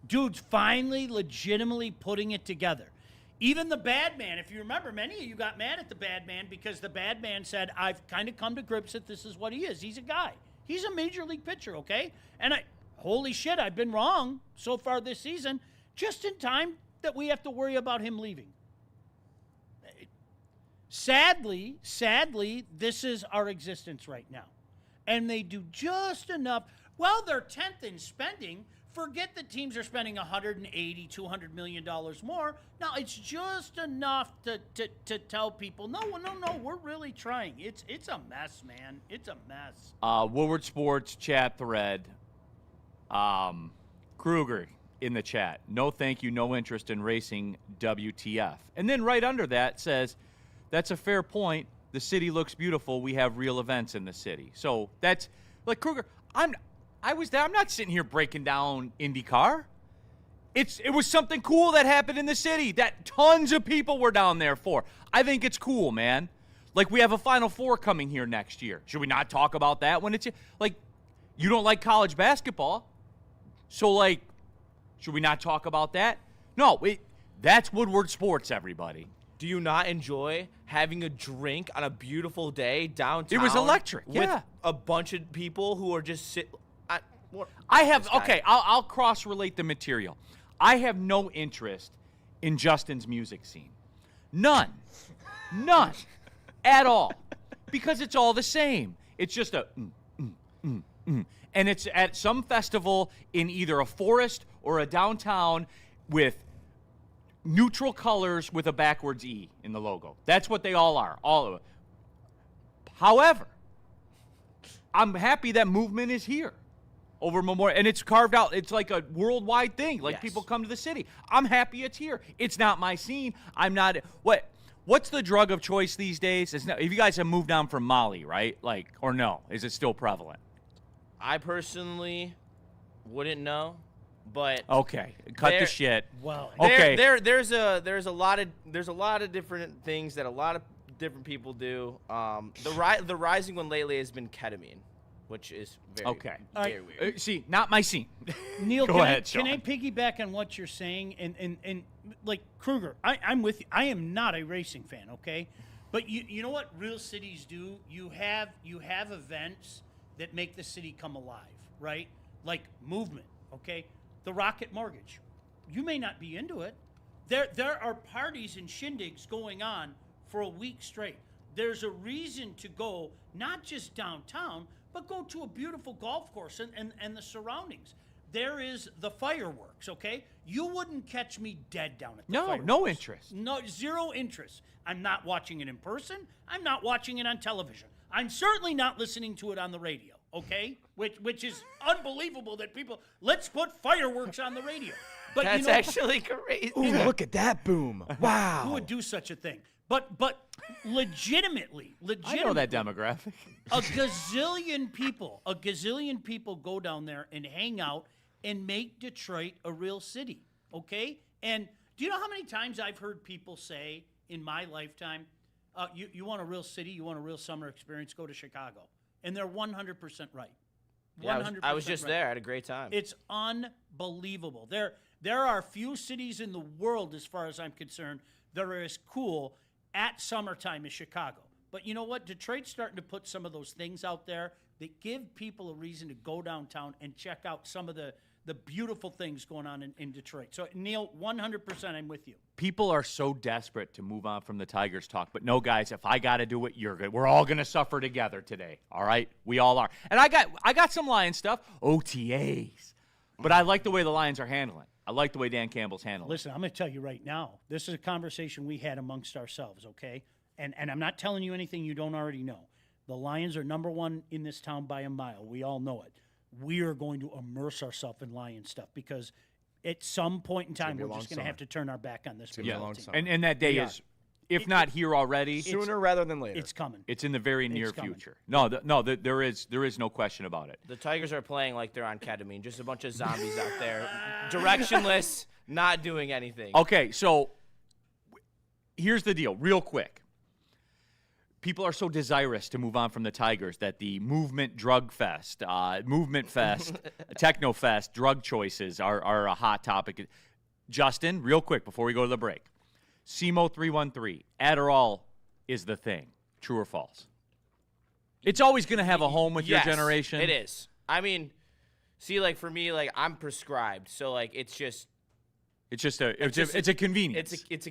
Dude's finally legitimately putting it together. Even the bad man, if you remember, many of you got mad at the bad man because the bad man said, I've kind of come to grips that this is what he is. He's a guy. He's a major league pitcher, okay? And holy shit, I've been wrong so far this season, just in time that we have to worry about him leaving. Sadly, this is our existence right now. And they do just enough. Well, they're 10th in spending. Forget that teams are spending $180, $200 million more. Now, it's just enough to tell people, no, we're really trying. It's a mess, man. It's a mess. Woodward Sports chat thread. Kruger in the chat. No thank you, no interest in racing, WTF. And then right under that says, that's a fair point. The city looks beautiful. We have real events in the city. So that's like Kruger. I was there. I'm not sitting here breaking down IndyCar. It was something cool that happened in the city that tons of people were down there for. I think it's cool, man. Like, we have a Final Four coming here next year. Should we not talk about that when it's like, you don't like college basketball? So, like, should we not talk about that? No, that's Woodward Sports, everybody. Do you not enjoy having a drink on a beautiful day downtown? It was electric, with a bunch of people who are just I'll cross-relate the material. I have no interest in Justin's music scene. None at all. Because it's all the same. It's just a And it's at some festival in either a forest or a downtown with neutral colors with a backwards E in the logo. That's what they all are, all of it. However, I'm happy that movement is here over Memorial, and it's carved out. It's like a worldwide thing. Like, people come to the city. I'm happy it's here. It's not my scene. I'm not. What's the drug of choice these days? If you guys have moved on from Molly, right? Like, or no? Is it still prevalent? I personally wouldn't know. But okay, cut the shit. Well, okay. There's a lot of different things that a lot of different people do. The rising one lately has been ketamine, which is very weird. See, not my scene. Neal, Go ahead, can I piggyback on what you're saying? And like Kruger, I'm with you. I am not a racing fan, okay? But you know what real cities do? You have events that make the city come alive, right? Like movement, okay? The Rocket Mortgage. You may not be into it. There are parties and shindigs going on for a week straight. There's a reason to go, not just downtown, but go to a beautiful golf course and the surroundings. There is the fireworks, okay? You wouldn't catch me dead down at the fireworks. No interest. No, zero interest. I'm not watching it in person. I'm not watching it on television. I'm certainly not listening to it on the radio, okay? Which is unbelievable that people, let's put fireworks on the radio. But that's actually crazy. Ooh, look at that boom. Wow. Who would do such a thing? But legitimately, I know that demographic. a gazillion people go down there and hang out and make Detroit a real city, okay? And do you know how many times I've heard people say in my lifetime, you want a real city, you want a real summer experience, go to Chicago. And they're 100% right. 100%. I was just right. there. I had a great time. It's unbelievable. There are few cities in the world, as far as I'm concerned, that are as cool at summertime as Chicago. But you know what? Detroit's starting to put some of those things out there that give people a reason to go downtown and check out some of the beautiful things going on in Detroit. So, Neal, 100% I'm with you. People are so desperate to move on from the Tigers talk, but no, guys, if I got to do it, you're good. We're all going to suffer together today, all right? We all are. And I got some Lions stuff, OTAs, but I like the way the Lions are handling. I like the way Dan Campbell's handling. Listen, I'm going to tell you right now, this is a conversation we had amongst ourselves, okay? And I'm not telling you anything you don't already know. The Lions are number one in this town by a mile. We all know it. We are going to immerse ourselves in Lion stuff because at some point in time, we're just going to have to turn our back on this. And that day is, if not here already, sooner rather than later. It's coming. It's in the very near coming. future. There is no question about it. The Tigers are playing like they're on ketamine, just a bunch of zombies out there, directionless, not doing anything. Okay, so here's the deal, real quick. People are so desirous to move on from the Tigers that the Movement Drug Fest, Techno Fest, drug choices are a hot topic. Justin, real quick before we go to the break. SEMO 313, Adderall is the thing. True or false? It's always going to have a home with your generation. It is. I mean, see, like for me, like I'm prescribed, so like it's a convenience. It's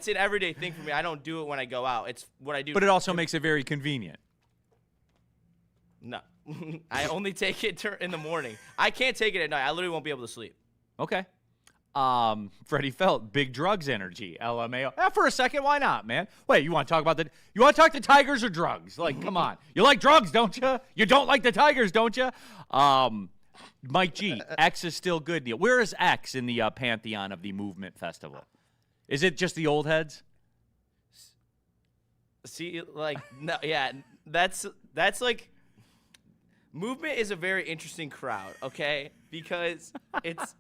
an everyday thing for me. I don't do it when I go out. It's what I do. But it also makes it very convenient. No. I only take it in the morning. I can't take it at night. I literally won't be able to sleep. Okay. Freddie Felt, big drugs energy, LMAO. For a second, why not, man? Wait, you want to talk the Tigers or drugs? Like, come on. You like drugs, don't you? You don't like the Tigers, don't you? Mike G, X is still good, Neal. Where is X in the pantheon of the Movement Festival? Is it just the old heads? See, like, no, yeah, that's like, Movement is a very interesting crowd, okay? Because it's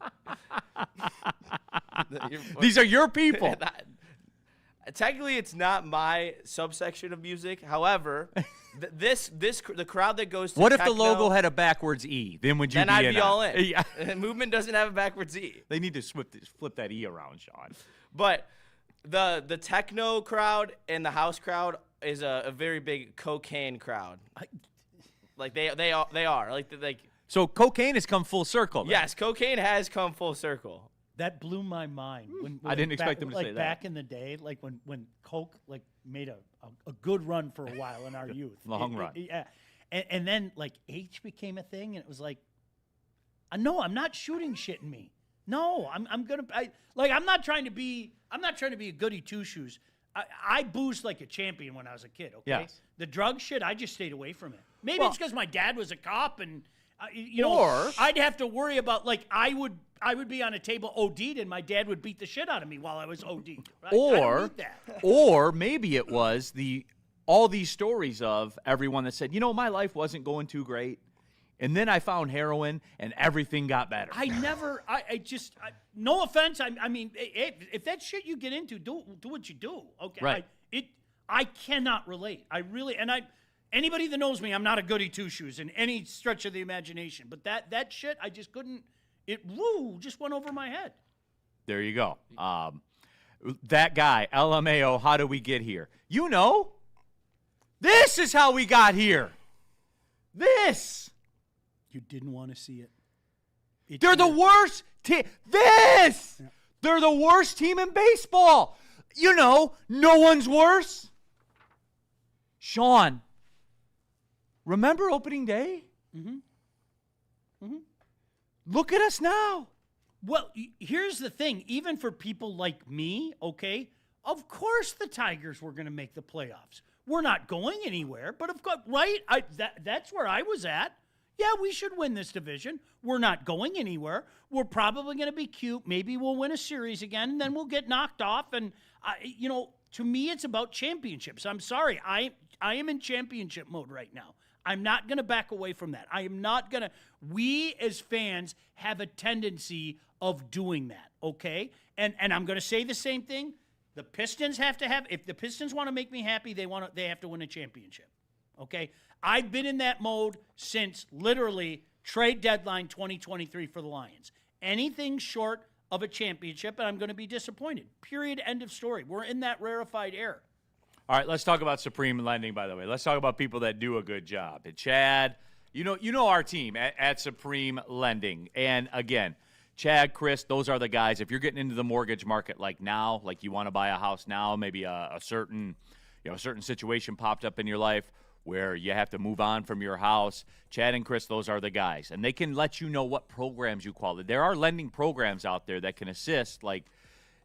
these are your people. Technically, it's not my subsection of music. However, the crowd that goes to what if techno, the logo had a backwards E? Then would you? Then I'd be all in. Yeah. Movement doesn't have a backwards E. They need to flip that E around, Sean. But the techno crowd and the house crowd is a very big cocaine crowd. Like they are like. So cocaine has come full circle. Then. Yes, cocaine has come full circle. That blew my mind. When I didn't expect them to say that. Back in the day, like when Coke like made a good run for a while in our youth. Long run. Yeah. And then like H became a thing, and it was like, no, I'm not shooting shit in me. No, I'm not trying to be a goody two shoes. I boozed like a champion when I was a kid. Okay. Yes. The drug shit, I just stayed away from it. Maybe Well- it's because my dad was a cop and. Or- I'd have to worry about like I would be on a table OD'd and my dad would beat the shit out of me while I was OD'd. I don't need that. Or maybe it was all these stories of everyone that said, my life wasn't going too great, and then I found heroin and everything got better. No offense. I mean, if that's shit you get into, do what you do. Okay. Right. I cannot relate. Anybody that knows me, I'm not a goody two shoes in any stretch of the imagination. But that shit, I just couldn't. It just went over my head. There you go. That guy, LMAO, how do we get here? This is how we got here. This. You didn't want to see it. They're the worst team. This. Yeah. They're the worst team in baseball. No one's worse. Sean, remember opening day? Mm-hmm. Mm-hmm. Look at us now. Well, here's the thing. Even for people like me, okay, of course the Tigers were going to make the playoffs. We're not going anywhere, but of course, right? That's where I was at. Yeah, we should win this division. We're not going anywhere. We're probably going to be cute. Maybe we'll win a series again, and then we'll get knocked off. And, to me, it's about championships. I'm sorry. I am in championship mode right now. I'm not going to back away from that. I am not going to. We as fans have a tendency of doing that, okay? And I'm going to say the same thing. The Pistons have to have. If the Pistons want to make me happy, they have to win a championship, okay? I've been in that mode since literally trade deadline 2023 for the Lions. Anything short of a championship, and I'm going to be disappointed. Period. End of story. We're in that rarefied air. All right, let's talk about Supreme Lending, by the way. Let's talk about people that do a good job. And Chad, you know our team at Supreme Lending. And again, Chad, Chris, those are the guys. If you're getting into the mortgage market like now, like you want to buy a house now, maybe a certain situation popped up in your life where you have to move on from your house, Chad and Chris, those are the guys. And they can let you know what programs you qualify. There are lending programs out there that can assist. Like,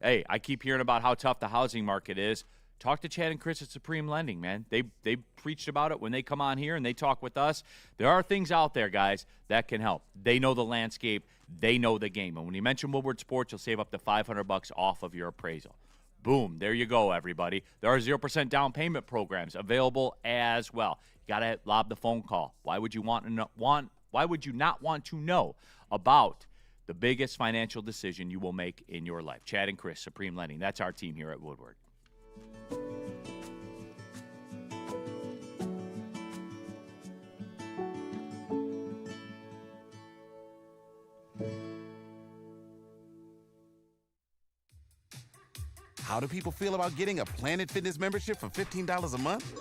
hey, I keep hearing about how tough the housing market is. Talk to Chad and Chris at Supreme Lending, man. They preached about it when they come on here and they talk with us. There are things out there, guys, that can help. They know the landscape. They know the game. And when you mention Woodward Sports, you'll save up to $500 off of your appraisal. Boom. There you go, everybody. There are 0% down payment programs available as well. You got to lob the phone call. Why would you Why would you not want to know about the biggest financial decision you will make in your life? Chad and Chris, Supreme Lending. That's our team here at Woodward. How do people feel about getting a Planet Fitness membership for $15 a month?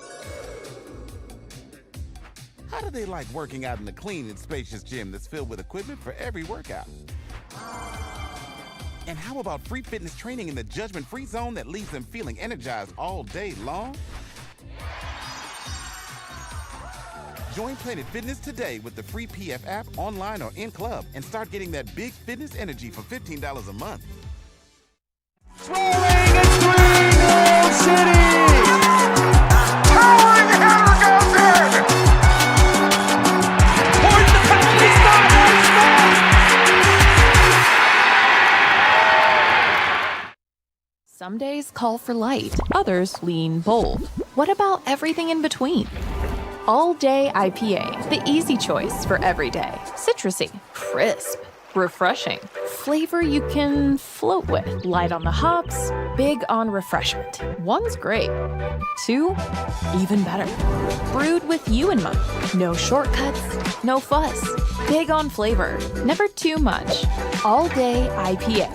How do they like working out in the clean and spacious gym that's filled with equipment for every workout? And how about free fitness training in the judgment-free zone that leaves them feeling energized all day long? Join Planet Fitness today with the free PF app, online or in club, and start getting that big fitness energy for $15 a month. Rolling in three, Neal City! Towering hammer goes in! Towards the penalty spot! Some days call for light, others lean bold. What about everything in between? All Day IPA, the easy choice for every day. Citrusy, crisp, refreshing. Flavor you can float with. Light on the hops, big on refreshment. One's great. Two, even better. Brewed with you in mind. No shortcuts, no fuss. Big on flavor, never too much. All Day IPA.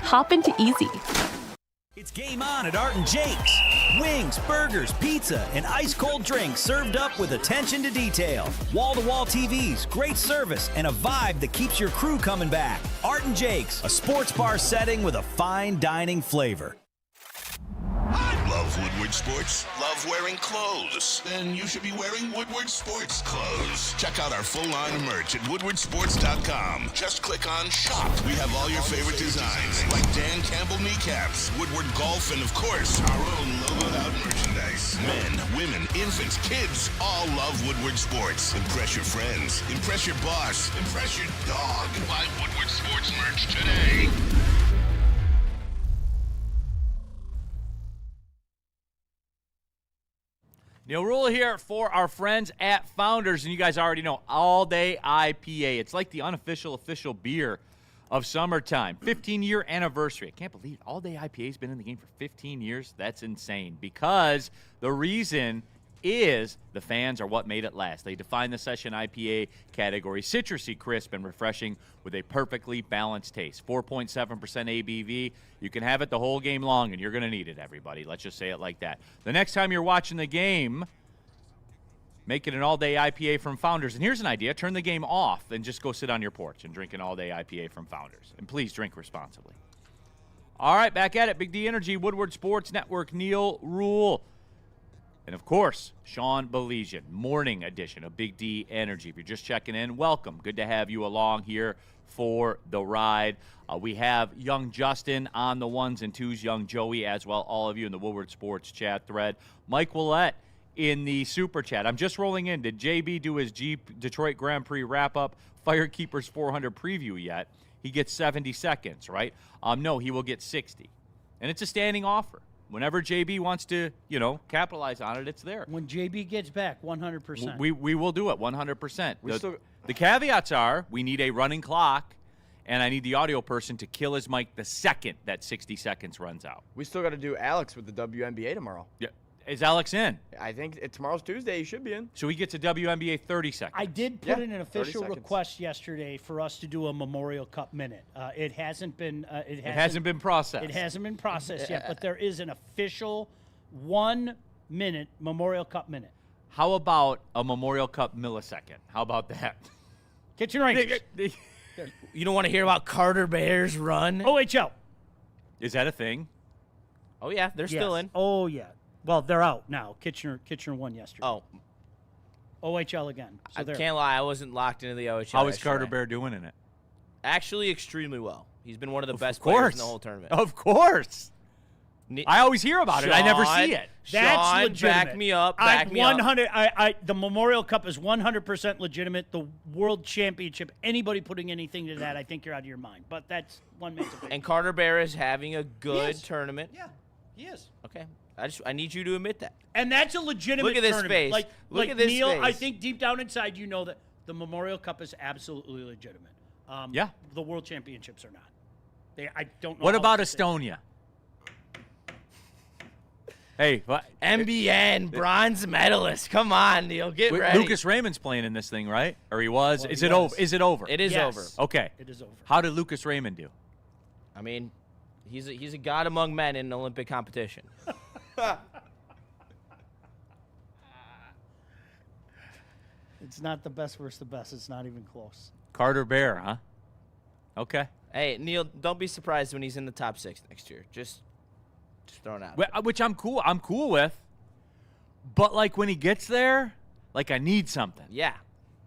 Hop into easy. It's game on at Art and Jake's. Wings, burgers, pizza, and ice-cold drinks served up with attention to detail. Wall-to-wall TVs, great service, and a vibe that keeps your crew coming back. Art and Jake's, a sports bar setting with a fine dining flavor. Love Woodward Sports? Love wearing clothes? Then you should be wearing Woodward Sports clothes. Check out our full line of merch at woodwardsports.com. Just click on shop. We have all your favorite designs, like Dan Campbell kneecaps, Woodward golf, and of course, our own logoed out merchandise. Men, women, infants, kids, all love Woodward Sports. Impress your friends. Impress your boss. Impress your dog. Buy Woodward Sports merch today. Neal Ruhl here for our friends at Founders, and you guys already know, All Day IPA. It's like the unofficial official beer of summertime. 15-year anniversary. I can't believe it. All Day IPA's been in the game for 15 years. That's insane, because the reason is the fans are what made it last. They define the session IPA category citrusy, crisp, and refreshing with a perfectly balanced taste. 4.7% ABV. You can have it the whole game long, and you're going to need it, everybody. Let's just say it like that. The next time you're watching the game, make it an all-day IPA from Founders. And here's an idea. Turn the game off and just go sit on your porch and drink an all-day IPA from Founders. And please drink responsibly. All right, back at it. Big D Energy, Woodward Sports Network, Neal Ruhl. And, of course, Sean Baligian, morning edition of Big D Energy. If you're just checking in, welcome. Good to have you along here for the ride. We have young Justin on the ones and twos, young Joey as well, all of you in the Woodward Sports chat thread. Mike Willett in the super chat. I'm just rolling in. Did JB do his Jeep Detroit Grand Prix wrap-up Firekeepers 400 preview yet? He gets 70 seconds, right? No, he will get 60. And it's a standing offer. Whenever JB wants to, capitalize on it, it's there. When JB gets back, 100%. We will do it, 100%. The caveats are we need a running clock, and I need the audio person to kill his mic the second that 60 seconds runs out. We still got to do Alex with the WNBA tomorrow. Yeah. Is Alex in? I think tomorrow's Tuesday. He should be in. So he gets a WNBA 30 seconds. I did put in an 30 official seconds. request yesterday for us to do a Memorial Cup minute. It hasn't been. It hasn't been processed. It hasn't been processed yet, but there is an official 1 minute Memorial Cup minute. How about a Memorial Cup millisecond? How about that? Kitchen Rangers. You don't want to hear about Carter Bear's run? OHL. Is that a thing? Oh, yeah. They're still Yes. in. Oh, yeah. Well, they're out now. Kitchener won yesterday. Oh, OHL again. So I they're- can't lie. I wasn't locked into the OHL. How is Carter yesterday. Bear doing in it? Actually, extremely well. He's been one of the best Of course. players in the whole tournament. Of course. I always hear about it. I never see it. That's Sean, legitimate. back me up. Back me up. 100. The Memorial Cup is 100% legitimate. The World Championship. Anybody putting anything to that, I think you're out of your mind. But that's one man's opinion. And Carter Bear is having a good Yes. tournament. Yeah, he is. Okay. I need you to admit that. And that's a legitimate Look at this tournament. face. Look Like at this Neal, I face. think deep down inside you know that the Memorial Cup is absolutely legitimate. Yeah. The World Championships are not. I don't know. What how about to say it. Estonia? Hey, what? MBN, bronze medalist. Come on, Neal. Get ready. Lucas Raymond's playing in this thing, right? Or he was? Well, Is he it was. over? Is it over? It is Yes. over. Okay. It is over. How did Lucas Raymond do? I mean, he's a god among men in Olympic competition. It's not the best versus the best. It's not even close. Carter Bear, huh? Okay. Hey, Neal, don't be surprised when he's in the top 6 next year. Just throwing out. Which I'm cool. I'm cool with. But like when he gets there, like I need something. Yeah.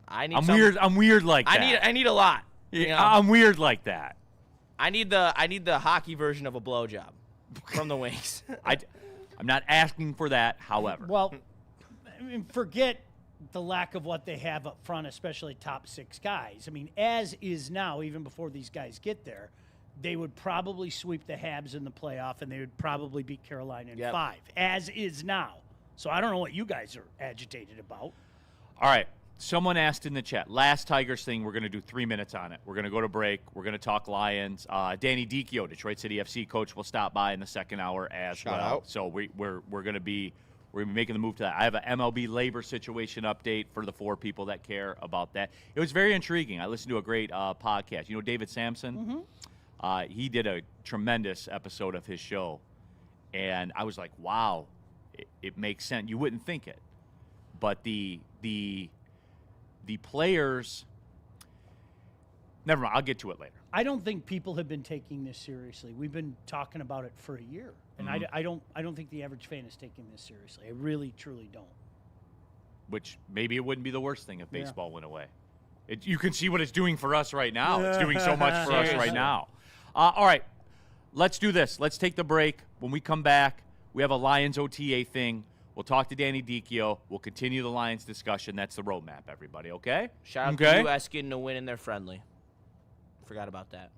I'm I'm weird like that. I need a lot. You know? I'm weird like that. I need the hockey version of a blowjob from the Wings. I'm not asking for that, however. Well, I mean, forget the lack of what they have up front, especially top 6 guys. I mean, as is now, even before these guys get there, they would probably sweep the Habs in the playoff, and they would probably beat Carolina in 5, as is now. So I don't know what you guys are agitated about. All right. Someone asked in the chat, last Tigers thing, we're going to do 3 minutes on it. We're going to go to break. We're going to talk Lions. Danny Dicchio, Detroit City FC coach, will stop by in the second hour as Shout well. out. So we're going to be making the move to that. I have an MLB labor situation update for the 4 people that care about that. It was very intriguing. I listened to a great podcast. You know David Sampson? Mm-hmm. He did a tremendous episode of his show. And I was like, wow, it makes sense. You wouldn't think it. But the players, never mind, I'll get to it later. I don't think people have been taking this seriously. We've been talking about it for a year, and I don't think the average fan is taking this seriously. I really, truly don't. Which maybe it wouldn't be the worst thing if baseball went away. You can see what it's doing for us right now. It's doing so much for us right now. All right, let's do this. Let's take the break. When we come back, we have a Lions OTA thing. We'll talk to Danny Dicchio. We'll continue the Lions discussion. That's the roadmap, everybody, okay? Shout out okay? to US getting a win and they're friendly. Forgot about that.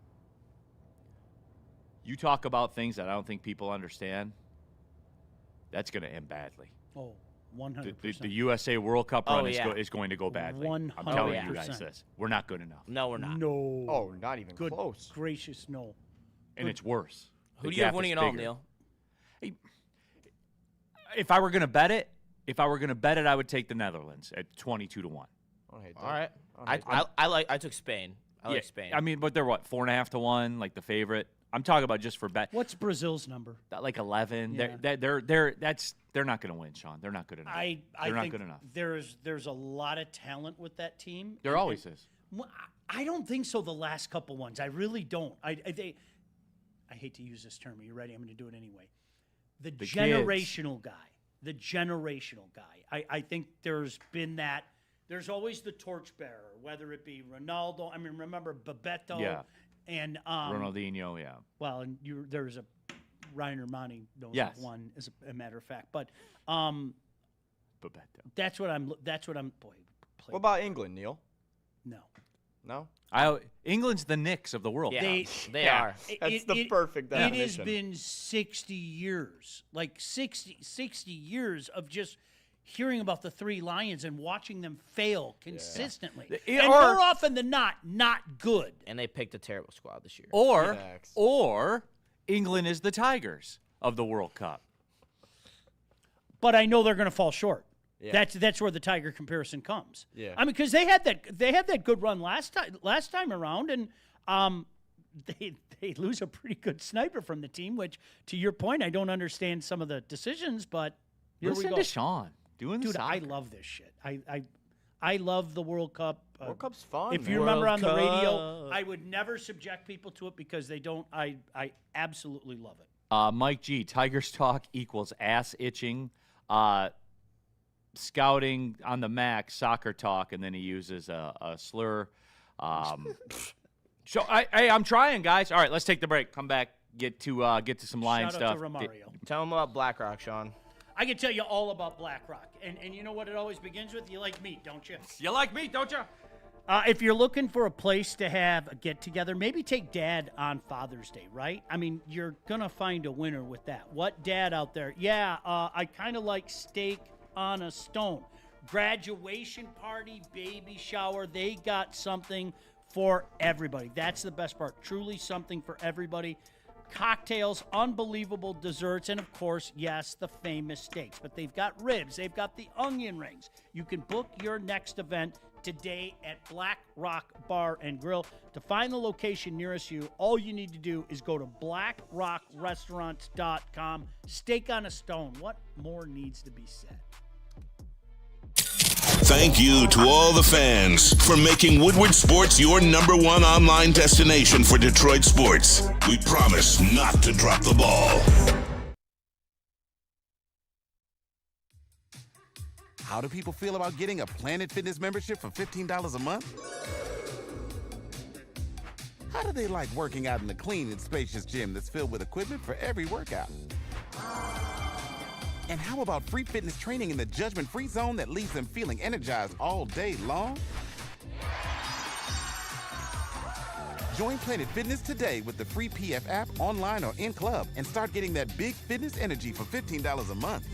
You talk about things that I don't think people understand. That's going to end badly. Oh, 100%. The USA World Cup run is going to go badly. 100%. I'm telling you guys this. We're not good enough. No, we're not. No. Oh, not even Good close. gracious, no. And it's worse. Who The do you have gap winning is it all, bigger. Neal? If I were going to bet it, I would take the Netherlands at 22-1. I hate that. All right. I hate that. I took Spain. I like Spain. I mean, but they're what, 4.5 to 1, like the favorite. I'm talking about just for bet. What's Brazil's number? Like 11. Yeah. They're not going to win, Sean. They're not good enough. I they're not think good enough. there's a lot of talent with that team. There always is. Well, I don't think so. The last couple ones, I really don't. I hate to use this term. Are you ready? I'm going to do it anyway. The generational guy. The generational guy. I think there's been that. There's always the torchbearer, whether it be Ronaldo. I mean, remember Bebeto. Yeah. And Ronaldinho, yeah. well, and there's a Ryan Armani knows Yes. of one, as a matter of fact. But Bebeto. that's what I'm. Boy, What about England, Neal? no. No? England's the Knicks of the world. Yeah. They They are. That's the perfect It has definition. been 60 years, like 60 years of just hearing about the 3 Lions and watching them fail consistently. Yeah. And more often than not good. And they picked a terrible squad this year. Or England is the Tigers of the World Cup. but I know they're going to fall short. Yeah. That's where the Tiger comparison comes. Yeah. I mean, because they had that good run last time around, and they lose a pretty good sniper from the team. Which, to your point, I don't understand some of the decisions, but here Listen we go. to Sean doing Dude, I soccer. love this shit. I love the World Cup. World Cup's fun. If you remember on the radio, I would never subject people to it because they don't. I absolutely love it. Mike G, Tigers talk equals ass itching. Scouting on the Mac, soccer talk, and then he uses a slur. So, I'm trying, guys. All right, let's take the break. Come back, get to some Lion Shout stuff. out to Romario. Tell him about BlackRock, Sean. I can tell you all about BlackRock, and you know what it always begins with? You like meat, don't you? You like meat, don't you? If you're looking for a place to have a get-together, maybe take Dad on Father's Day, right? I mean, you're going to find a winner with that. What dad out there? Yeah, I kind of like steak on a stone. Graduation party, baby shower, they got something for everybody. That's the best part. Truly something for everybody. Cocktails, unbelievable desserts, and of course, yes, the famous steaks. But they've got ribs, they've got the onion rings. You can book your next event today at Black Rock Bar and Grill. To find the location nearest you, all you need to do is go to blackrockrestaurants.com. Steak on a stone. What more needs to be said? Thank you to all the fans for making Woodward Sports your number one online destination for Detroit sports. We promise not to drop the ball. How do people feel about getting a Planet Fitness membership for $15 a month? How do they like working out in the clean and spacious gym that's filled with equipment for every workout? And how about free fitness training in the judgment-free zone that leaves them feeling energized all day long? Join Planet Fitness today with the free PF app, online or in club, and start getting that big fitness energy for $15 a month.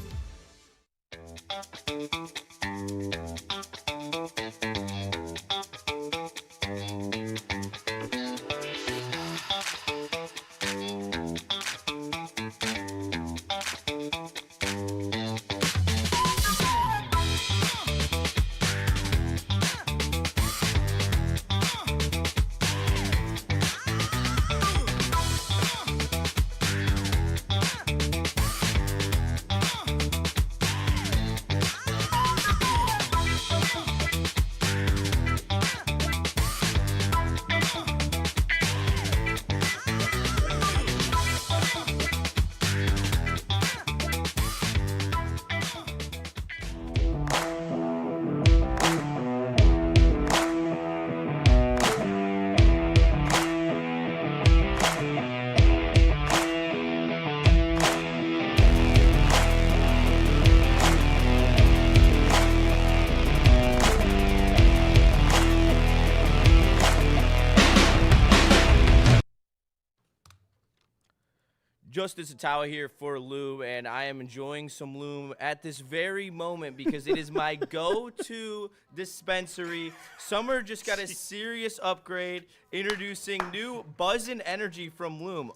Justice Ottawa here for Lou, and I am enjoying some Loom at this very moment because it is my go-to dispensary. Summer just got a serious upgrade, introducing new Buzz and Energy from Loom.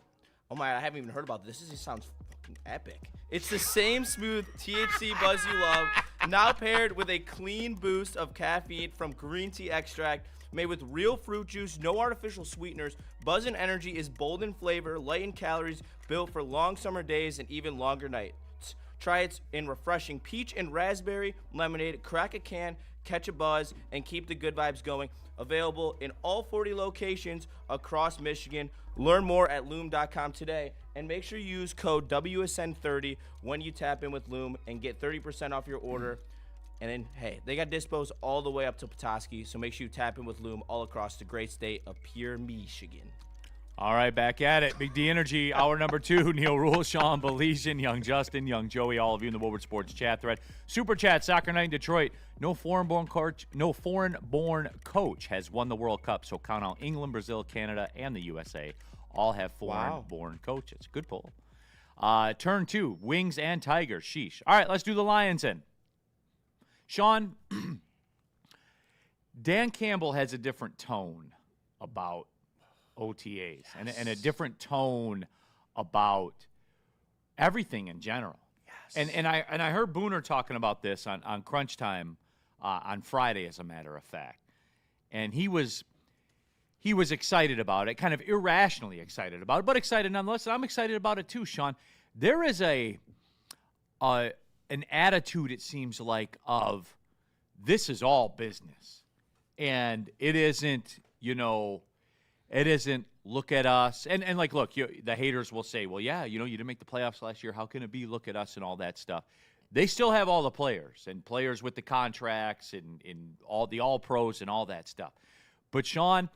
Oh my, I haven't even heard about this. This sounds fucking epic. It's the same smooth THC buzz you love, now paired with a clean boost of caffeine from green tea extract. Made with real fruit juice, no artificial sweeteners, Buzz and Energy is bold in flavor, light in calories, built for long summer days and even longer nights. Try it in refreshing peach and raspberry lemonade. Crack a can, catch a buzz, and keep the good vibes going. Available in all 40 locations across Michigan. Learn more at Loom.com today, and make sure you use code WSN30 when you tap in with Loom and get 30% off your order. And then, hey, they got dispos all the way up to Petoskey, so make sure you tap in with Loom all across the great state of pure Michigan. All right, back at it. Big D Energy, hour number 2. Neal, Ruhl, Sean, Baligian, Young Justin, Young Joey, all of you in the Woodward Sports chat thread. Super chat, Soccer Night in Detroit. No foreign-born coach has won the World Cup, so count out England, Brazil, Canada, and the USA. All have foreign-born coaches. Good poll. Turn 2, Wings and Tigers. Sheesh. All right, let's do the Lions in. Sean, Dan Campbell has a different tone about OTAs and a different tone about everything in general. And I heard Booner talking about this on Crunch Time on Friday, as a matter of fact, and he was excited about it, kind of irrationally excited about it, but excited nonetheless. And I'm excited about it too, Sean. There is an attitude, it seems like, of this is all business, and it isn't. It isn't. Look at us, and like, look, the haters will say, well, yeah, you didn't make the playoffs last year. How can it be? Look at us and all that stuff. They still have all the players and players with the contracts and all the all-pros and all that stuff. But, Sean,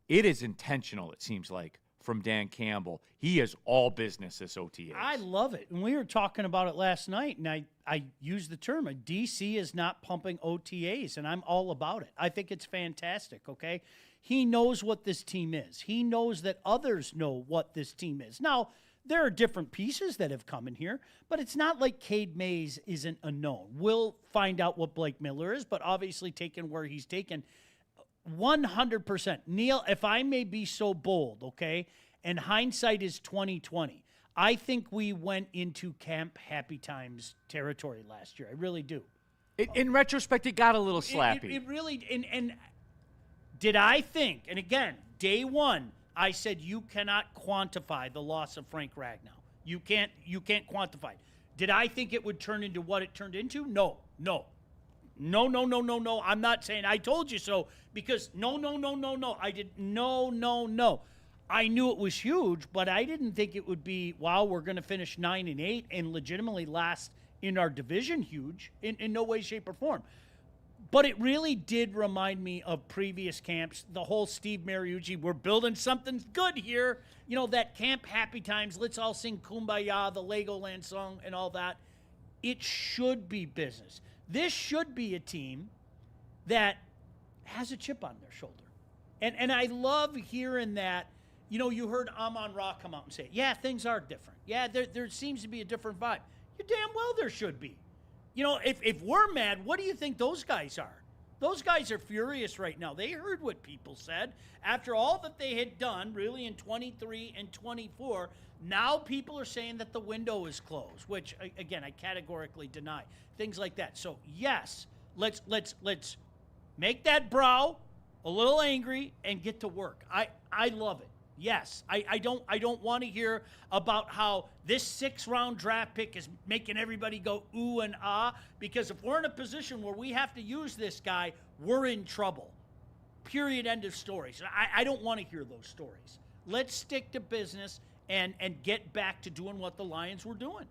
it is intentional, it seems like, from Dan Campbell. He is all business this OTAs. I love it. And we were talking about it last night, and I used the term, DC is not pumping OTAs, and I'm all about it. I think it's fantastic, okay? He knows what this team is. He knows that others know what this team is. Now, there are different pieces that have come in here, but it's not like Cade Mays isn't a known. We'll find out what Blake Miller is, but obviously taken where he's taken 100%. Neal, if I may be so bold, okay, and hindsight is 2020, I think we went into Camp Happy Times territory last year. I really do. In retrospect, it got a little slappy. It really and did I think, and again, day one, I said you cannot quantify the loss of Frank Ragnow. You can't quantify it. Did I think it would turn into what it turned into? No. I'm not saying I told you so, because no. I did no. I knew it was huge, but I didn't think it would be, wow, we're going to finish 9-8 and legitimately last in our division huge in no way, shape, or form. But it really did remind me of previous camps, the whole Steve Mariucci, we're building something good here. That Camp Happy Times, let's all sing Kumbaya, the Legoland song and all that. It should be business. This should be a team that has a chip on their shoulder. And I love hearing that. You heard Amon-Ra come out and say, yeah, things are different. Yeah, there seems to be a different vibe. You damn well there should be. If we're mad, what do you think those guys are? Those guys are furious right now. They heard what people said. After all that they had done, really, in 23 and 24, now people are saying that the window is closed, which, again, I categorically deny. Things like that. So, yes, let's make that brow a little angry and get to work. I love it. Yes, I don't want to hear about how this 6th-round draft pick is making everybody go ooh and ah, because if we're in a position where we have to use this guy, we're in trouble. Period, end of story. So I don't want to hear those stories. Let's stick to business and get back to doing what the Lions were doing.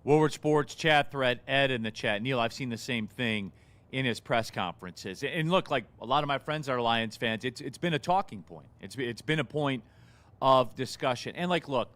Woodward Sports chat thread, Ed in the chat. Neal, I've seen the same thing in his press conferences. And look, like a lot of my friends are Lions fans, it's been a talking point. It's been a point of discussion. And like, look,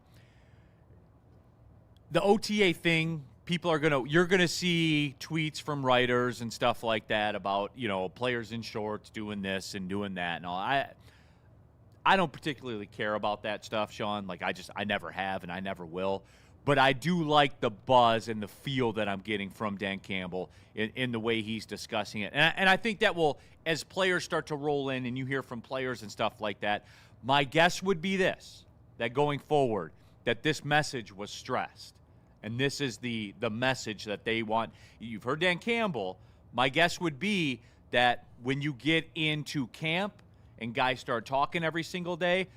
the OTA thing, you're gonna see tweets from writers and stuff like that about, players in shorts doing this and doing that and all. I don't particularly care about that stuff, Sean. Like, I never have and I never will. But I do like the buzz and the feel that I'm getting from Dan Campbell in the way he's discussing it. And I think that will, as players start to roll in and you hear from players and stuff like that, my guess would be this, that going forward, that this message was stressed. And this is the message that they want. You've heard Dan Campbell. My guess would be that when you get into camp and guys start talking every single day,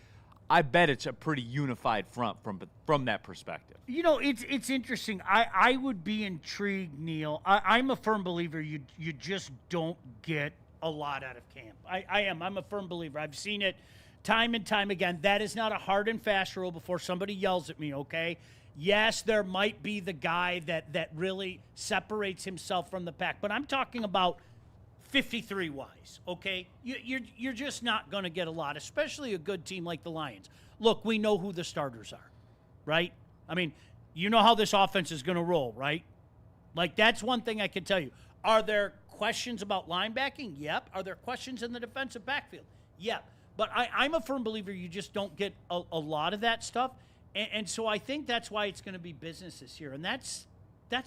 I bet it's a pretty unified front from that perspective. It's interesting. I would be intrigued, Neal. I'm a firm believer you just don't get a lot out of camp. I am. I'm a firm believer. I've seen it time and time again. That is not a hard and fast rule before somebody yells at me, okay? Yes, there might be the guy that really separates himself from the pack, but I'm talking about 53-wise, okay? You're just not going to get a lot, especially a good team like the Lions. Look, we know who the starters are, right? I mean, you know how this offense is going to roll, right? Like, that's one thing I can tell you. Are there questions about linebacking? Yep. Are there questions in the defensive backfield? Yep. But I'm a firm believer you just don't get a lot of that stuff. And so I think that's why it's going to be business this year. And that's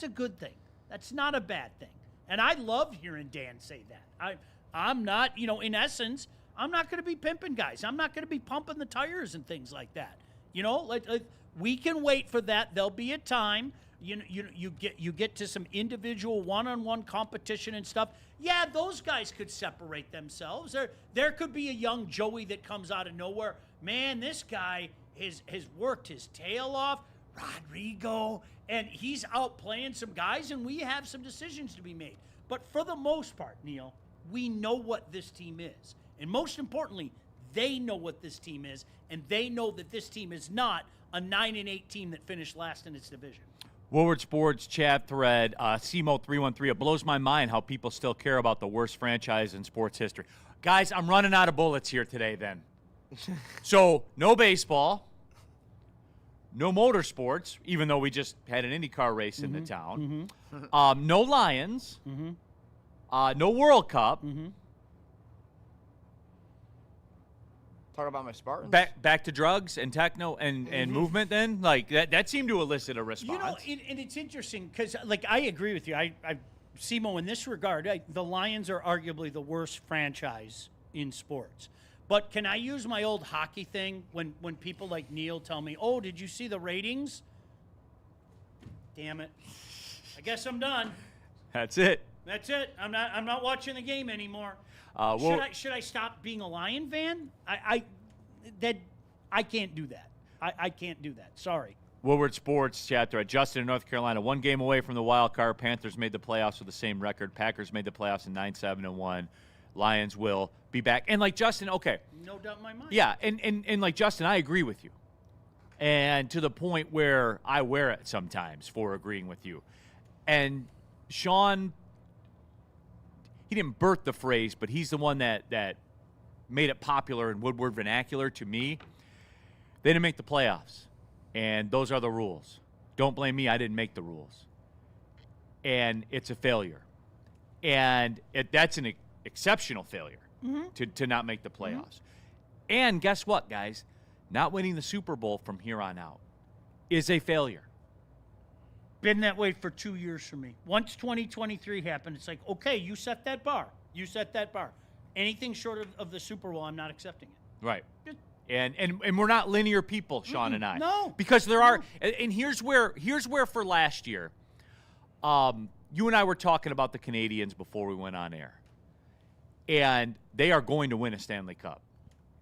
a good thing. That's not a bad thing. And I love hearing Dan say that. I'm not, in essence, I'm not going to be pimping guys. I'm not going to be pumping the tires and things like that. We can wait for that. There'll be a time You get to some individual one-on-one competition and stuff. Yeah, those guys could separate themselves. There could be a young Joey that comes out of nowhere. Man, this guy has worked his tail off. Rodrigo, and he's out playing some guys, and we have some decisions to be made. But for the most part, Neal, we know what this team is. And most importantly, they know what this team is, and they know that this team is not a 9-8 team that finished last in its division. Woodward Sports chat thread, CMO313. It blows my mind how people still care about the worst franchise in sports history. Guys, I'm running out of bullets here today then. So, no baseball. No motorsports, even though we just had an IndyCar race in the town. No Lions. No World Cup. Talk about my Spartans. Back to drugs and techno and movement then? Like, that seemed to elicit a response. And it's interesting because, like, I agree with you. Simo, in this regard, the Lions are arguably the worst franchise in sports. But can I use my old hockey thing when people like Neal tell me, "Oh, did you see the ratings?" Damn it! I guess I'm done. That's it. That's it. I'm not watching the game anymore. Should I stop being a Lion fan? I can't do that. I can't do that. Sorry. Woodward Sports chapter at Justin in North Carolina. 1 game away from the wild card. Panthers made the playoffs with the same record. Packers made the playoffs in 9-7-1. Lions will be back. And like Justin, okay. No doubt in my mind. Yeah, and like Justin, I agree with you. And to the point where I wear it sometimes for agreeing with you. And Sean, he didn't birth the phrase, but he's the one that made it popular in Woodward vernacular to me. They didn't make the playoffs. And those are the rules. Don't blame me, I didn't make the rules. And it's a failure. And that's an exceptional failure to not make the playoffs. And guess what, guys? Not winning the Super Bowl from here on out is a failure. Been that way for 2 years for me. Once 2023 happened, it's like, okay, you set that bar. You set that bar. Anything short of the Super Bowl, I'm not accepting it. Right. And we're not linear people, Sean and I. No. Because there are, and here's where for last year, you and I were talking about the Canadians before we went on air. And they are going to win a Stanley Cup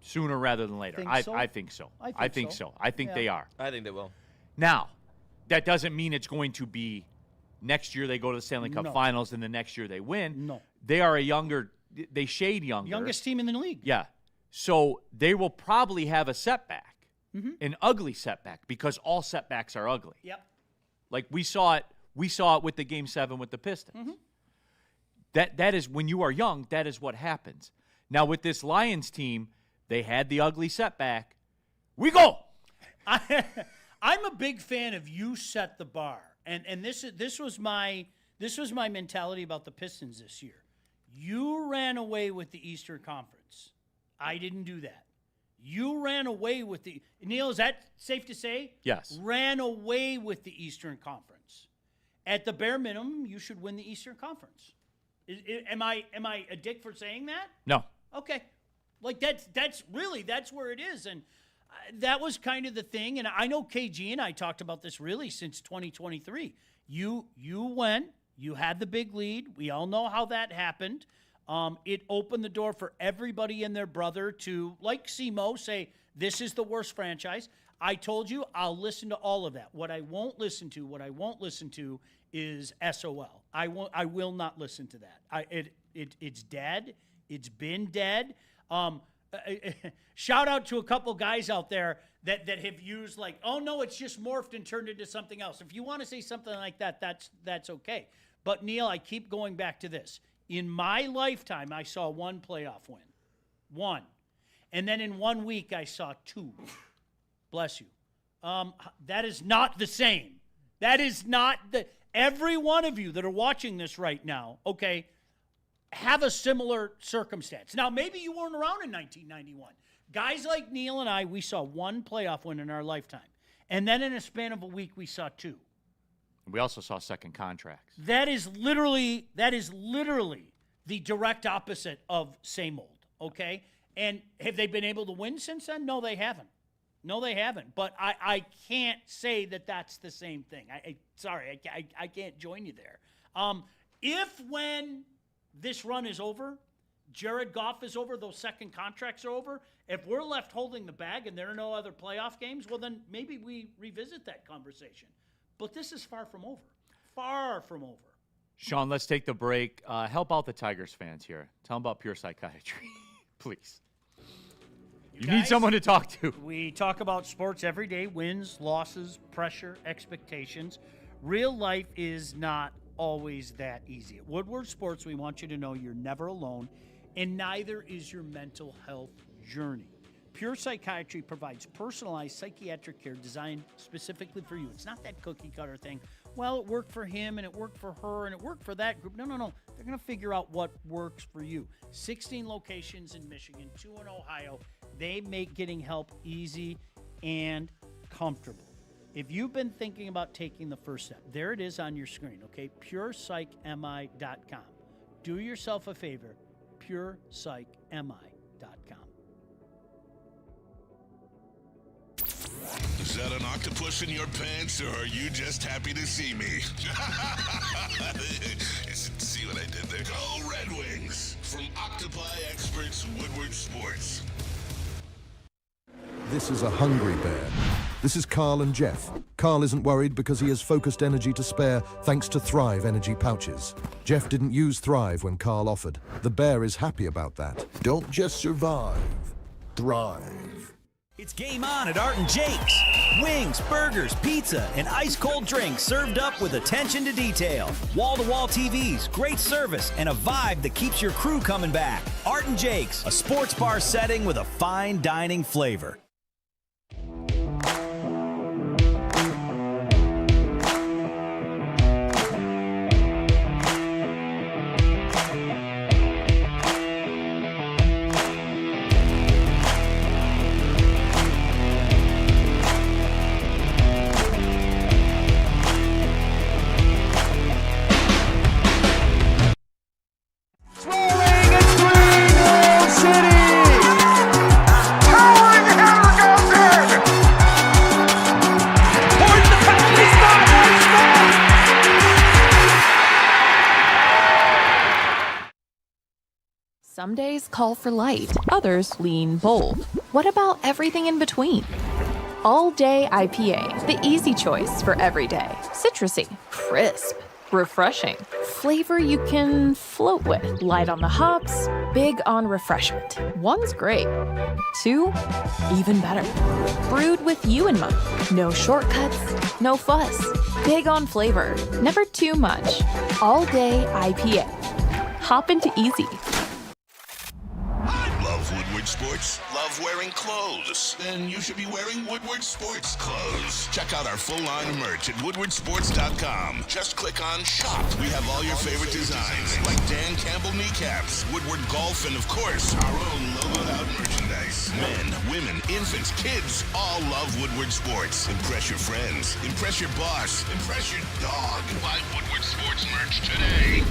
sooner rather than later. I think so. I think so. I think they are. I think they will. Now, that doesn't mean it's going to be next year they go to the Stanley Cup Finals and the next year they win. No. They are they shade younger. Youngest team in the league. Yeah. So they will probably have a setback, an ugly setback, because all setbacks are ugly. Yep. Like we saw it with the Game 7 with the Pistons. That is, when you are young, that is what happens. Now with this Lions team, they had the ugly setback. We go. I'm a big fan of you set the bar. And this was my mentality about the Pistons this year. You ran away with the Eastern Conference. I didn't do that. You ran away with the Neal, is that safe to say? Yes. Ran away with the Eastern Conference. At the bare minimum, you should win the Eastern Conference. Am I a dick for saying that? No. Okay. Like that's where it is, and that was kind of the thing. And I know KG and I talked about this really since 2023. You went, you had the big lead. We all know how that happened. It opened the door for everybody and their brother to, like Simo, say this is the worst franchise. I told you I'll listen to all of that. What I won't listen to is SOL. I will not listen to that. It's dead. It's been dead. Shout out to a couple guys out there that have used like, oh no, it's just morphed and turned into something else. If you want to say something like that, that's okay. But Neal, I keep going back to this. In my lifetime, I saw one playoff win. One. And then in 1 week, I saw two. Bless you. That is not the same. That is not every one of you that are watching this right now, okay, have a similar circumstance. Now, maybe you weren't around in 1991. Guys like Neal and I, we saw one playoff win in our lifetime. And then in a span of a week, we saw two. We also saw second contracts. That is literally the direct opposite of same old, okay? And have they been able to win since then? No, they haven't. No, they haven't. But I can't say that that's the same thing. Sorry, I can't join you there. If when this run is over, Jared Goff is over, those second contracts are over, if we're left holding the bag and there are no other playoff games, well, then maybe we revisit that conversation. But this is far from over. Far from over. Sean, let's take the break. Help out the Tigers fans here. Tell them about Pure Psychiatry, please. You need someone to talk to. We talk about sports every day, wins, losses, pressure, expectations. Real life is not always that easy. At Woodward Sports, we want you to know you're never alone, and neither is your mental health journey. Pure Psychiatry provides personalized psychiatric care designed specifically for you. It's not that cookie-cutter thing. Well, it worked for him, and it worked for her, and it worked for that group. No. They're going to figure out what works for you. 16 locations in Michigan, 2 in Ohio. They make getting help easy and comfortable. If you've been thinking about taking the first step, there it is on your screen, okay? PurePsychMI.com. Do yourself a favor, PurePsychMI.com. Is that an octopus in your pants, or are you just happy to see me? See what I did there? Go Red Wings! From Octopi Experts Woodward Sports. This is a hungry bear. This is Carl and Jeff. Carl isn't worried because he has focused energy to spare thanks to Thrive energy pouches. Jeff didn't use Thrive when Carl offered. The bear is happy about that. Don't just survive, thrive. It's game on at Art and Jake's. Wings, burgers, pizza, and ice-cold drinks served up with attention to detail. Wall-to-wall TVs, great service, and a vibe that keeps your crew coming back. Art and Jake's, a sports bar setting with a fine dining flavor. Some days call for light, others lean bold. What about everything in between? All Day IPA, the easy choice for every day. Citrusy, crisp, refreshing. Flavor you can float with. Light on the hops, big on refreshment. One's great. 2, even better. Brewed with you in mind. No shortcuts, no fuss. Big on flavor, never too much. All Day IPA. Hop into easy. Love Woodward Sports? Love wearing clothes? Then you should be wearing Woodward Sports clothes. Check out our full line of merch at woodwardsports.com. Just click on shop. We have all your favorite designs, like Dan Campbell kneecaps, Woodward golf, and of course, our own logoed out merchandise. Men, women, infants, kids all love Woodward Sports. Impress your friends. Impress your boss. Impress your dog. Buy Woodward Sports merch today.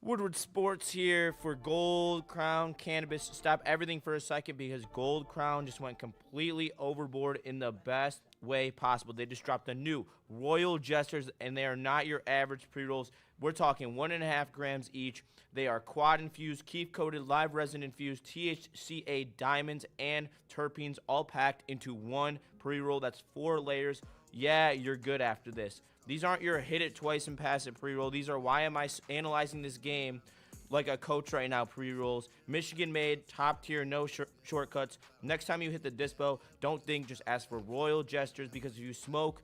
Woodward Sports here for Gold Crown Cannabis. Stop everything for a second because Gold Crown just went completely overboard in the best way possible. They just dropped the new Royal Jesters, and they are not your average pre-rolls. We're talking 1.5 grams each. They are quad-infused, keef-coated, live resin-infused, THCA diamonds, and terpenes all packed into one pre-roll. That's 4 layers. Yeah, you're good after this. These aren't your hit it twice and pass it pre-roll. These are why am I analyzing this game like a coach right now pre-rolls. Michigan made, top tier, no shortcuts. Next time you hit the dispo, don't think, just ask for Royal Jesters, because if you smoke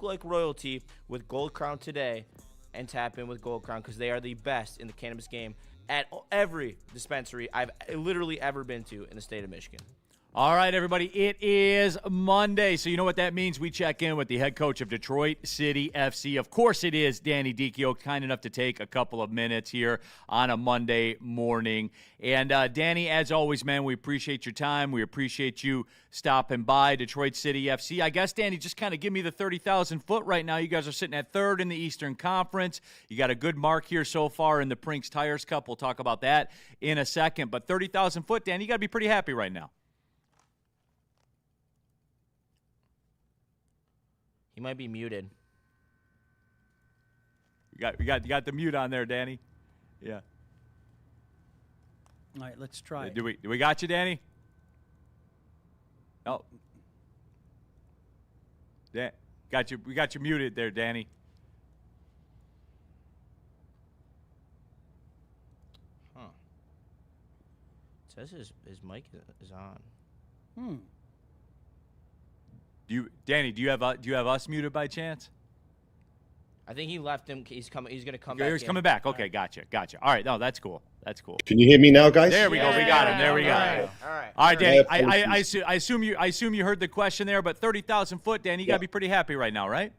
like royalty with Gold Crown today and tap in with Gold Crown, because they are the best in the cannabis game at every dispensary I've literally ever been to in the state of Michigan. All right, everybody, it is Monday, so you know what that means. We check in with the head coach of Detroit City FC. Of course it is Danny Dichio, kind enough to take a couple of minutes here on a Monday morning. And Danny, as always, man, we appreciate your time. We appreciate you stopping by Detroit City FC. I guess, Danny, just kind of give me the 30,000 foot right now. You guys are sitting at third in the Eastern Conference. You got a good mark here so far in the Brinks Tires Cup. We'll talk about that in a second. But 30,000 foot, Danny, you got to be pretty happy right now. He might be muted. You got the mute on there, Danny. Yeah. All right, let's try it. Do we got you, Danny? Oh. Yeah. We got you muted there, Danny. Huh. It says his mic is on. Danny, do you have us muted by chance? I think he left him. He's coming. He's gonna come back. He's coming back. Okay, gotcha. All right, no, that's cool. Can you hear me now, guys? There we go. We got him. There we go. All right, Danny. I assume you heard the question there, but 30,000 foot, Danny, you gotta be pretty happy right now, right?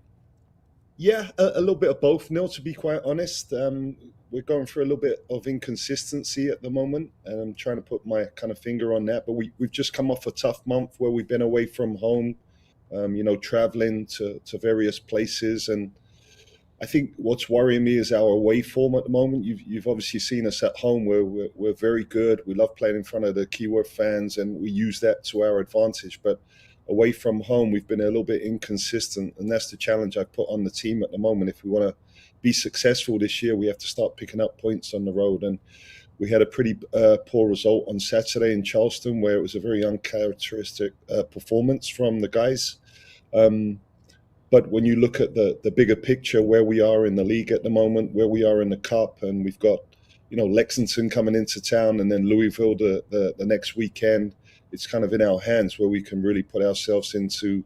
Yeah, a little bit of both, Neal, to be quite honest. We're going through a little bit of inconsistency at the moment, and I'm trying to put my kind of finger on that. But we've just come off a tough month where we've been away from home. Traveling to various places. And I think what's worrying me is our away form at the moment. You've obviously seen us at home where we're very good. We love playing in front of the Keyword fans, and we use that to our advantage. But away from home, we've been a little bit inconsistent, and that's the challenge I've put on the team at the moment. If we want to be successful this year, we have to start picking up points on the road. And we had a pretty poor result on Saturday in Charleston, where it was a very uncharacteristic performance from the guys. But when you look at the bigger picture, where we are in the league at the moment, where we are in the cup, and we've got, Lexington coming into town, and then Louisville the next weekend, it's kind of in our hands where we can really put ourselves into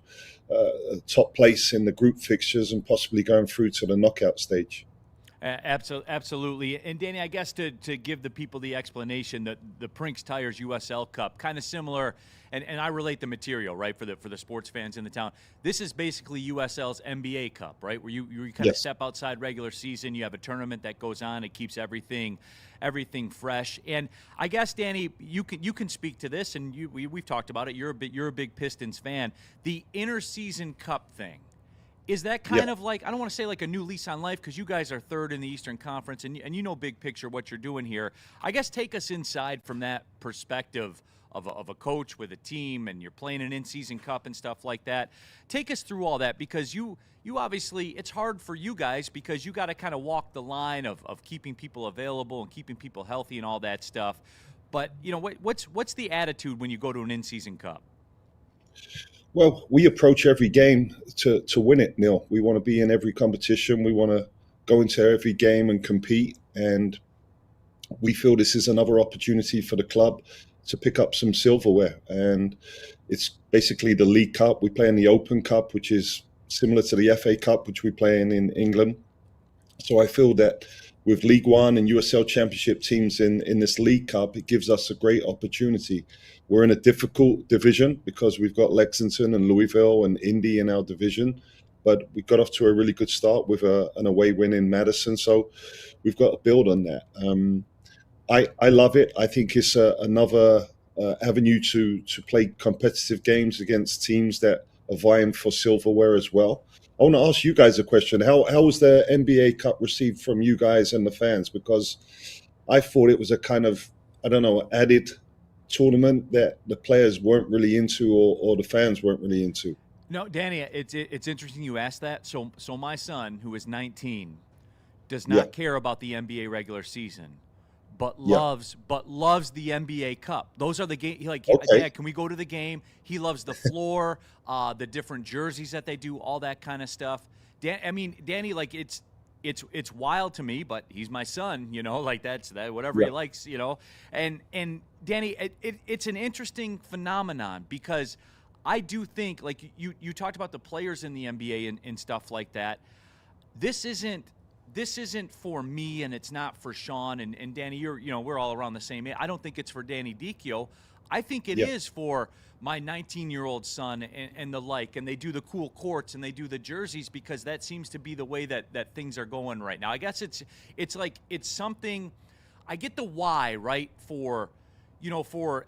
a top place in the group fixtures and possibly going through to the knockout stage. Absolutely. And Danny, I guess to give the people the explanation, that the Brinks Tires USL Cup, kind of similar, and I relate the material, right, for the sports fans in the town. This is basically USL's NBA Cup, right, where you kind of step outside regular season. You have a tournament that goes on. It keeps everything fresh. And I guess, Danny, you can speak to this, and we've talked about it. You're a big Pistons fan. The interseason cup thing. Is that kind of like, I don't want to say like a new lease on life, because you guys are third in the Eastern Conference, and you know big picture what you're doing here. I guess take us inside from that perspective of a coach with a team, and you're playing an in-season cup and stuff like that. Take us through all that, because you obviously, it's hard for you guys because you got to kind of walk the line of keeping people available and keeping people healthy and all that stuff. But, what's the attitude when you go to an in-season cup? Well, we approach every game to win it, Neal. We want to be in every competition. We want to go into every game and compete. And we feel this is another opportunity for the club to pick up some silverware. And it's basically the League Cup. We play in the Open Cup, which is similar to the FA Cup, which we play in England. So I feel that with League One and USL Championship teams in this League Cup, it gives us a great opportunity. We're in a difficult division because we've got Lexington and Louisville and Indy in our division, but we got off to a really good start with an away win in Madison. So we've got to build on that. I love it. I think it's another avenue to play competitive games against teams that are vying for silverware as well. I want to ask you guys a question. How was the NBA Cup received from you guys and the fans? Because I thought it was a kind of, added tournament that the players weren't really into or the fans weren't really into. No, Danny, it's interesting you asked that. So my son, who is 19, does not care about the NBA regular season, but loves the NBA Cup. Those are the games. Dad, can we go to the game? He loves the floor, the different jerseys that they do, all that kind of stuff. Danny, it's wild to me, but he's my son, that's whatever he likes, And Danny, it's an interesting phenomenon, because I do think, like you talked about the players in the NBA and stuff like that. This isn't this isn't for me and it's not for Sean and Danny. We're all around the same age. I don't think it's for Danny Dicchio. I think it is for my 19-year-old son and the like, and they do the cool courts and they do the jerseys because that seems to be the way that things are going right now. I guess it's like it's something. I get the why, right, for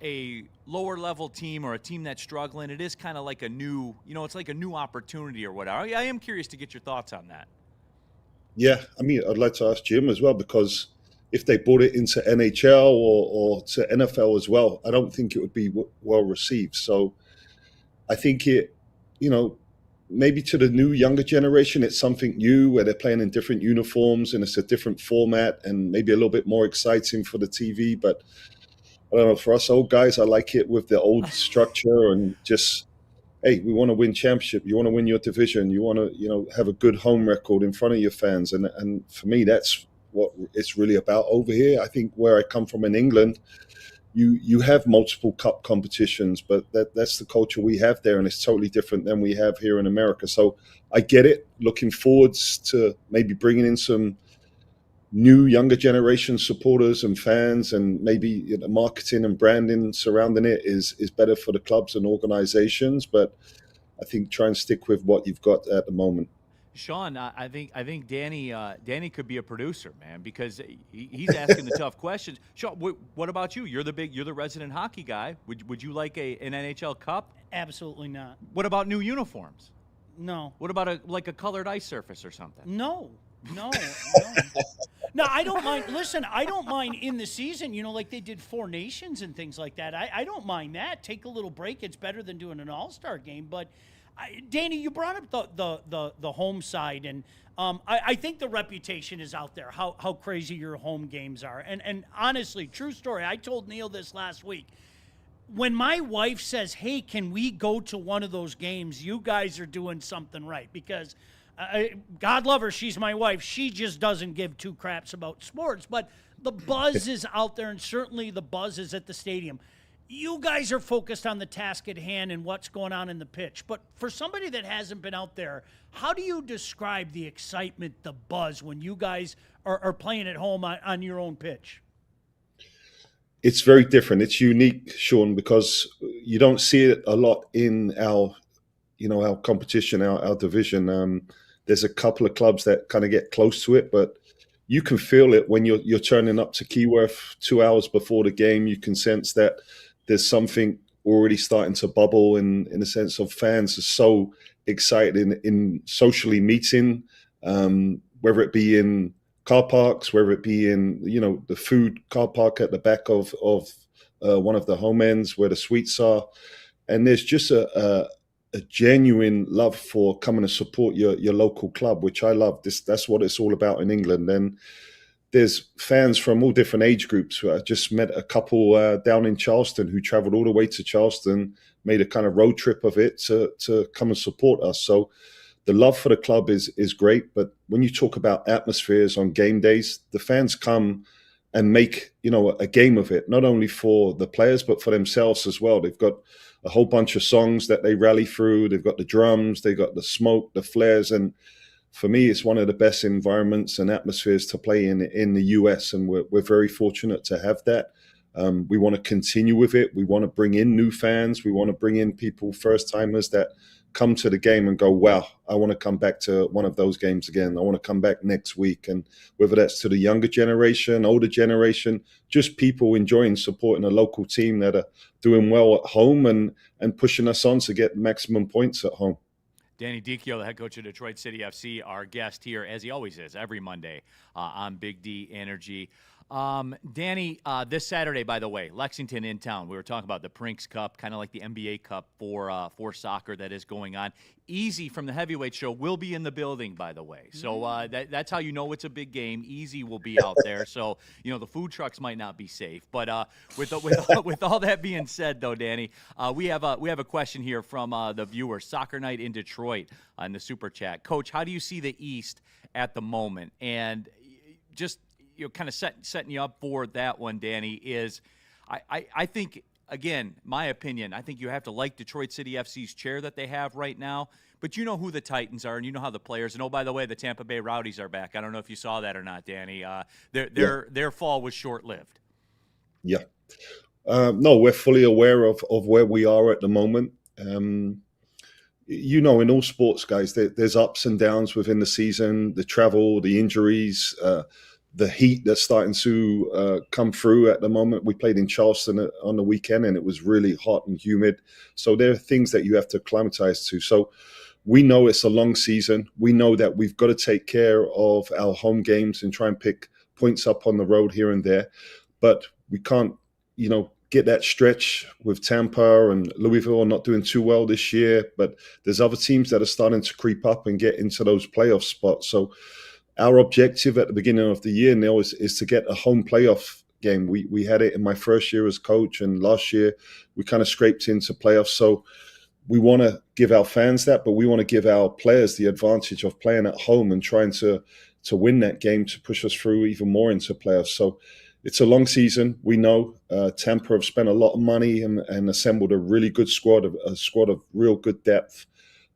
a lower level team or a team that's struggling. It is kind of like a new, it's like a new opportunity or whatever. I am curious to get your thoughts on that. Yeah, I mean, I'd like to ask Jim as well, because if they brought it into NHL or to NFL as well, I don't think it would be well received. So I think maybe to the new younger generation, it's something new where they're playing in different uniforms and it's a different format and maybe a little bit more exciting for the TV. But I don't know, for us old guys, I like it with the old structure and just, hey, we want to win championship. You want to win your division. You want to, have a good home record in front of your fans. And for me, that's what it's really about over here. I think where I come from in England, you have multiple cup competitions, but that's the culture we have there, and it's totally different than we have here in America. So I get it. Looking forwards to maybe bringing in some new younger generation supporters and fans, and maybe marketing and branding surrounding it is better for the clubs and organizations. But I think try and stick with what you've got at the moment. Sean, I think Danny could be a producer, man, because he's asking the tough questions. Sean, what about you? You're the resident hockey guy. Would you like an NHL Cup? Absolutely not. What about new uniforms? No. What about a colored ice surface or something? No. No, I don't mind. Listen, I don't mind in the season, like they did Four Nations and things like that. I don't mind that. Take a little break. It's better than doing an all-star game. But, Danny, you brought up the home side, and I think the reputation is out there, how crazy your home games are. And honestly, true story, I told Neal this last week. When my wife says, hey, can we go to one of those games, you guys are doing something right, because – God love her, she's my wife. She just doesn't give two craps about sports. But the buzz is out there, and certainly the buzz is at the stadium. You guys are focused on the task at hand and what's going on in the pitch. But for somebody that hasn't been out there, how do you describe the excitement, the buzz, when you guys are playing at home on your own pitch? It's very different. It's unique, Sean, because you don't see it a lot in our competition, our division. There's a couple of clubs that kind of get close to it, but you can feel it when you're turning up to Keyworth 2 hours before the game. You can sense that there's something already starting to bubble in the sense of fans are so excited in socially meeting, whether it be in car parks, whether it be in, the food car park at the back of one of the home ends where the suites are. And there's just a genuine love for coming to support your local club, which I love. That's what it's all about in England. And there's fans from all different age groups. I just met a couple down in Charleston who traveled all the way to Charleston, made a kind of road trip of it to come and support us. So the love for the club is great. But when you talk about atmospheres on game days, the fans come and make, a game of it, not only for the players, but for themselves as well. They've got a whole bunch of songs that they rally through. They've got the drums, they've got the smoke, the flares. And for me, it's one of the best environments and atmospheres to play in the US. And we're very fortunate to have that. We want to continue with it. We want to bring in new fans. We want to bring in people, first timers that come to the game and go, wow, I want to come back to one of those games again. I want to come back next week. And whether that's to the younger generation, older generation, just people enjoying supporting a local team that are doing well at home and pushing us on to get maximum points at home. Danny Dicchio, the head coach of Detroit City FC, our guest here, as he always is, every Monday on Big D Energy. Danny, this Saturday, by the way, Lexington in town. We were talking about the Prinks Cup, kind of like the NBA Cup for soccer that is going on. Easy from the Heavyweight Show will be in the building, by the way. So that's how you know it's a big game. Easy will be out there. So, the food trucks might not be safe. But with all that being said, though, Danny, we have a question here from the viewer, Soccer Night in Detroit, in the Super Chat. Coach, how do you see the East at the moment? And just kind of setting you up for that one, Danny, is I think again, my opinion, I think you have to like Detroit City FC's chair that they have right now. But you know who the Titans are, and you know how the players. And, oh, by the way, the Tampa Bay Rowdies are back. I don't know if you saw that or not, Danny. Their fall was short-lived. Yeah. No, we're fully aware of where we are at the moment. You know, in all sports, guys, there's ups and downs within the season, the travel, the injuries, the heat that's starting to come through at the moment. We played in Charleston on the weekend, and it was really hot and humid. So there are things that you have to acclimatize to. So we know it's a long season. We know that we've got to take care of our home games and try and pick points up on the road here and there. But we can't, get that stretch with Tampa and Louisville not doing too well this year. But there's other teams that are starting to creep up and get into those playoff spots. So our objective at the beginning of the year, Neal, is to get a home playoff game. We had it in my first year as coach, and last year we kind of scraped into playoffs. So we want to give our fans that, but we want to give our players the advantage of playing at home and trying to win that game to push us through even more into playoffs. So it's a long season. We know Tampa have spent a lot of money and assembled a really good squad, a squad of real good depth.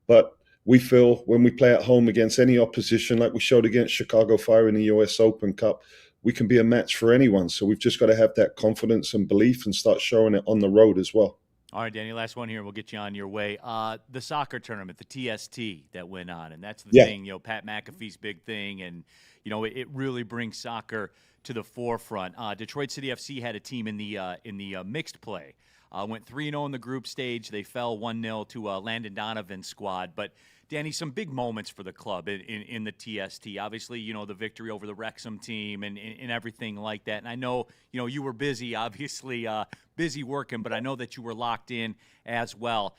But we feel when we play at home against any opposition, like we showed against Chicago Fire in the US Open Cup, we can be a match for anyone. So we've just got to have that confidence and belief and start showing it on the road as well. All right, Danny, last one here. We'll get you on your way. The soccer tournament, the TST that went on, and that's the thing, Pat McAfee's big thing, and, it really brings soccer to the forefront. Detroit City FC had a team in the mixed play. Went 3-0 in the group stage. They fell 1-0 to Landon Donovan's squad. But, Danny, some big moments for the club in the TST. Obviously, the victory over the Wrexham team and everything like that. And I know, you were busy, obviously busy working, but I know that you were locked in as well.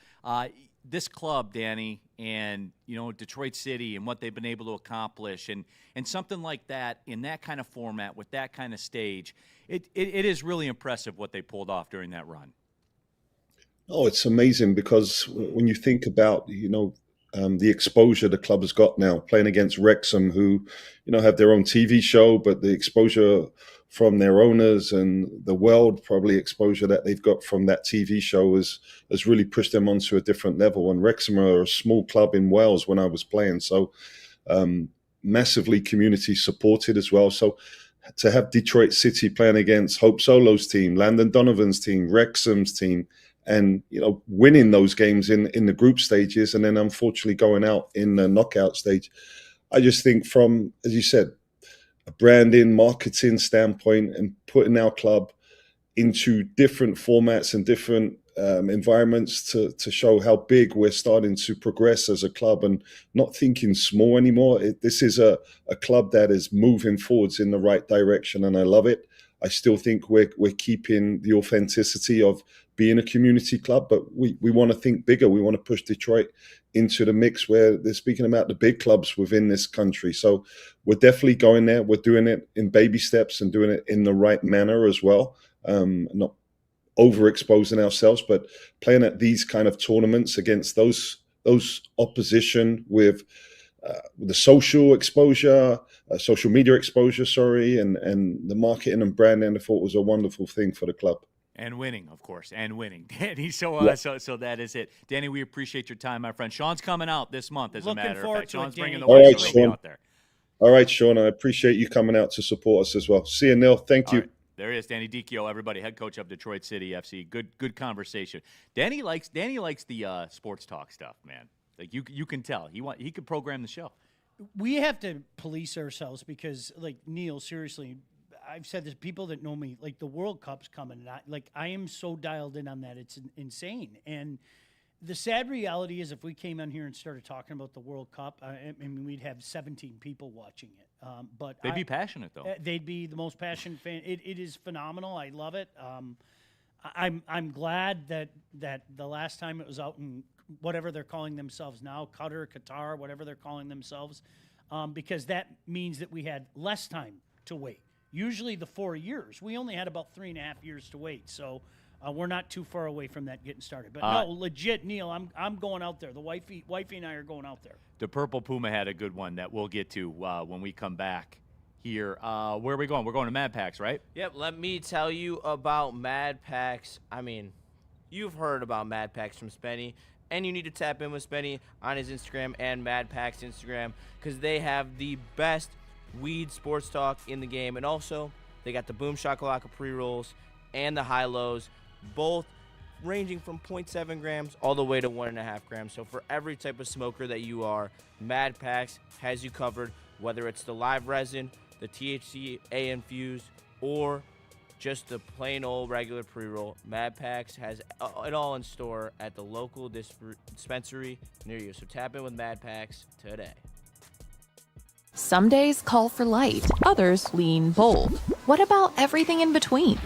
This club, Danny, and, Detroit City and what they've been able to accomplish and something like that in that kind of format with that kind of stage, it is really impressive what they pulled off during that run. Oh, it's amazing because when you think about, the exposure the club has got now, playing against Wrexham, who, have their own TV show, but the exposure from their owners and the world probably exposure that they've got from that TV show has really pushed them onto a different level. And Wrexham are a small club in Wales when I was playing, so massively community supported as well. So to have Detroit City playing against Hope Solo's team, Landon Donovan's team, Wrexham's team, and winning those games in the group stages, and then unfortunately going out in the knockout stage, I just think from, as you said, a branding, marketing standpoint, and putting our club into different formats and different environments to show how big we're starting to progress as a club and not thinking small anymore. This is a club that is moving forwards in the right direction, and I love it. I still think we're keeping the authenticity of being a community club, but we want to think bigger. We want to push Detroit into the mix where they're speaking about the big clubs within this country. So we're definitely going there. We're doing it in baby steps and doing it in the right manner as well. Not overexposing ourselves, but playing at these kind of tournaments against those opposition with the social exposure, social media exposure, and the marketing and branding. I thought was a wonderful thing for the club. And winning, of course, and winning, Danny. So that is it, Danny. We appreciate your time, my friend. Sean's coming out this month, as a matter of fact. Sean's bringing the All right, Sean. Out there. All right, Sean. I appreciate you coming out to support us as well. See you, Neal. Thank you. Right. There he is, Danny Dicchio, everybody, head coach of Detroit City FC. Good conversation. Danny likes the sports talk stuff, man. Like you can tell he could program the show. We have to police ourselves because, like, Neal, seriously, I've said this. People that know me, like, the World Cup's coming, and I am so dialed in on that. It's insane. And the sad reality is, if we came on here and started talking about the World Cup, I mean, we'd have 17 people watching it. But they'd be passionate, though. They'd be the most passionate fan. It is phenomenal. I love it. I'm glad that the last time it was out in whatever they're calling themselves now, Qatar, whatever they're calling themselves, because that means that we had less time to wait. Usually the 4 years, we only had about 3.5 years to wait. So we're not too far away from that getting started. But no, legit, Neal, I'm going out there. The wifey and I are going out there. The Purple Puma had a good one that we'll get to when we come back here. Where are we going? We're going to Mad Packs, right? Yep, let me tell you about Mad Packs. I mean, you've heard about Mad Packs from Spenny. And you need to tap in with Spenny on his Instagram and Mad Packs Instagram because they have the best weed sports talk in the game. And also, they got the Boom Shakalaka pre-rolls and the high-lows, both ranging from 0.7 grams all the way to 1.5 grams. So for every type of smoker that you are, Mad Packs has you covered, whether it's the live resin, the THCA infused, or just the plain old regular pre-roll. Mad Packs has it all in store at the local dispensary near you. So tap in with Mad Packs today. Some days call for light, others lean bold. What about everything in between?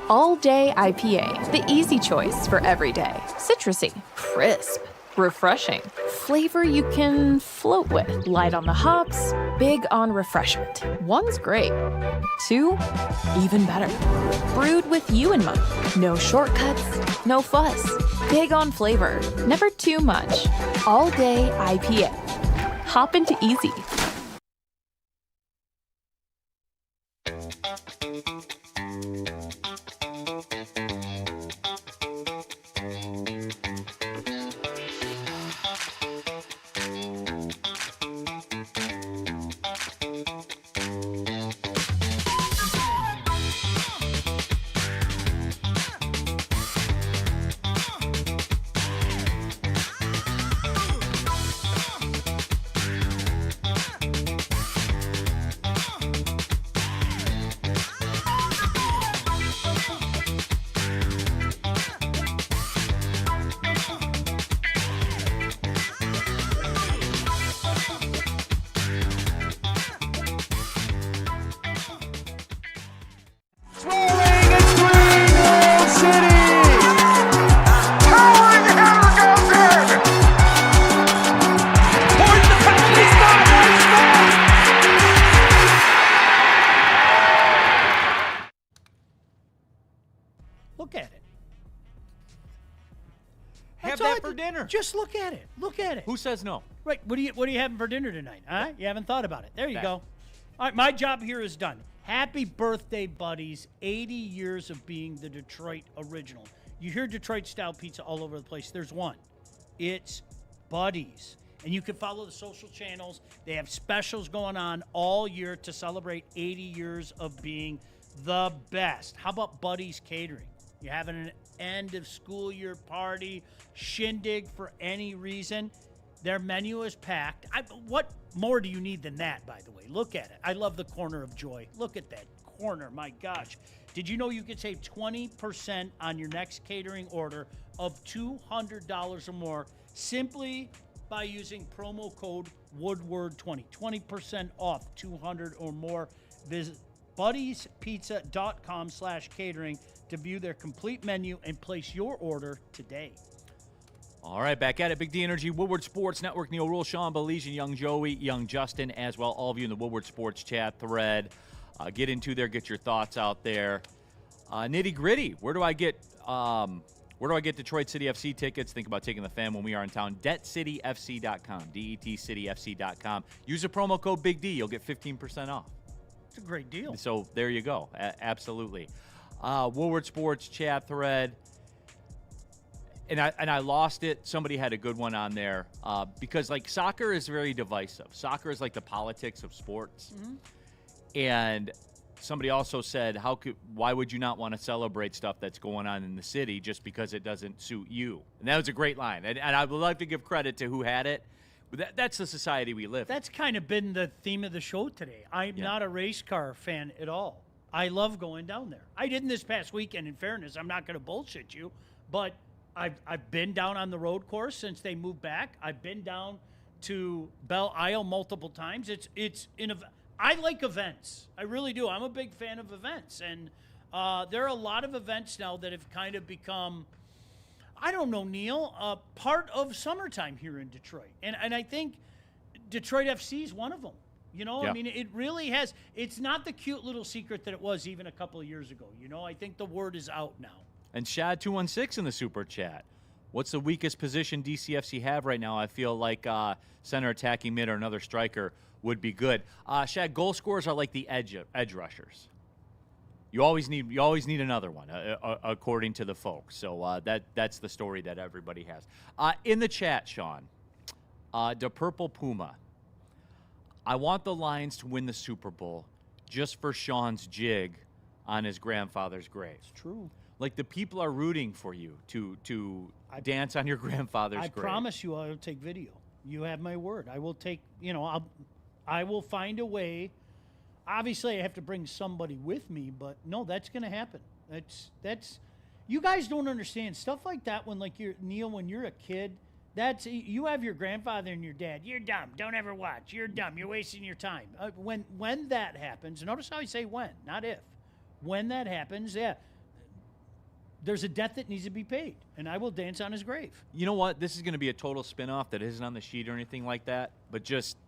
All Day IPA, the easy choice for every day. Citrusy, crisp, refreshing. Flavor you can float with. Light on the hops, big on refreshment. One's great. Two, even better. Brewed with you in mind. No shortcuts, no fuss. Big on flavor, never too much. All Day IPA. Hop into easy. Just look at it. Look at it. Who says no? Right. What are you having for dinner tonight? Huh? You haven't thought about it. There you go. All right, my job here is done. Happy birthday, buddies. 80 years of being the Detroit original. You hear Detroit-style pizza all over the place. There's one. It's Buddies. And you can follow the social channels. They have specials going on all year to celebrate 80 years of being the best. How about Buddies Catering? You having an end-of-school year party, shindig for any reason. Their menu is packed. What more do you need than that, by the way? Look at it. I love the corner of joy. Look at that corner. My gosh. Did you know you could save 20% on your next catering order of $200 or more simply by using promo code Woodward20? 20% off, 200 or more. Visit buddiespizza.com/catering to view their complete menu and place your order today. All right, back at it. Big D Energy, Woodward Sports Network, Neal, Ruhl, Sean, Baligian, Young Joey, Young Justin, as well. All of you in the Woodward Sports chat thread. Get into there, get your thoughts out there. Nitty gritty. Where do I get Detroit City FC tickets? Think about taking the fam when we are in town. DetCityFC.com. DetCityFC.com. Use a promo code Big D. You'll get 15% off. It's a great deal. So there you go. Absolutely. Woodward Sports chat thread. And I lost it. Somebody had a good one on there because like soccer is very divisive. Soccer is like the politics of sports. Mm-hmm. And somebody also said, why would you not want to celebrate stuff that's going on in the city just because it doesn't suit you? And that was a great line. And I would like to give credit to who had it. But that's the society we live in. That's kind of been the theme of the show today. I'm not a race car fan at all. I love going down there. I didn't this past weekend, in fairness. I'm not going to bullshit you. But I've been down on the road course since they moved back. I've been down to Belle Isle multiple times. I like events. I really do. I'm a big fan of events. And there are a lot of events now that have kind of become, I don't know, Neal, part of summertime here in Detroit. And I think Detroit FC is one of them. You know, I mean, it really has. It's not the cute little secret that it was even a couple of years ago. You know, I think the word is out now. And Shad216 in the super chat. What's the weakest position DCFC have right now? I feel like center attacking mid or another striker would be good. Shad, goal scorers are like the edge rushers. You always need another one, according to the folks. So that's the story that everybody has. In the chat, Sean, the Purple Puma. I want the Lions to win the Super Bowl just for Sean's jig on his grandfather's grave. It's true. Like, the people are rooting for you to dance on your grandfather's grave. I promise you, I'll take video. You have my word. I will take. I will find a way. Obviously, I have to bring somebody with me, but no, that's going to happen. That's. You guys don't understand stuff like that when, like, Neal, when you're a kid. That's, you have your grandfather and your dad. You're dumb. Don't ever watch. You're dumb. You're wasting your time. When that happens, notice how I say when, not if. When that happens, yeah, there's a debt that needs to be paid, and I will dance on his grave. You know what? This is going to be a total spinoff that isn't on the sheet or anything like that, but just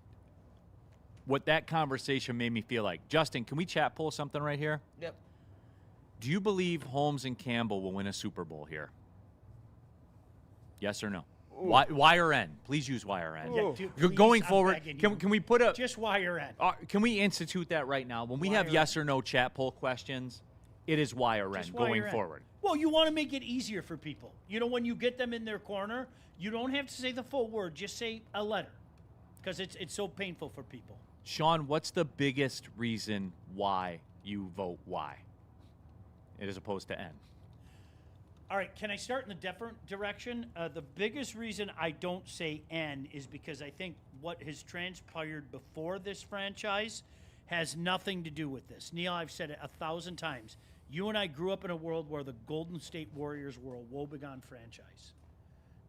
what that conversation made me feel like. Justin, can we chat pull something right here? Yep. Do you believe Holmes and Campbell will win a Super Bowl here? Yes or no? Y or N? Please use Y or N. Yeah, dude, going please, forward, can we put a just Y or N? Can we institute that right now? When we have yes or no chat poll questions, it is Y or N going forward. Well, you want to make it easier for people. When you get them in their corner, you don't have to say the full word. Just say a letter, because it's so painful for people. Sean, what's the biggest reason why you vote Y as opposed to N? All right, can I start in the different direction? The biggest reason I don't say N is because I think what has transpired before this franchise has nothing to do with this. Neal, I've said it 1,000 times. You and I grew up in a world where the Golden State Warriors were a woebegone franchise.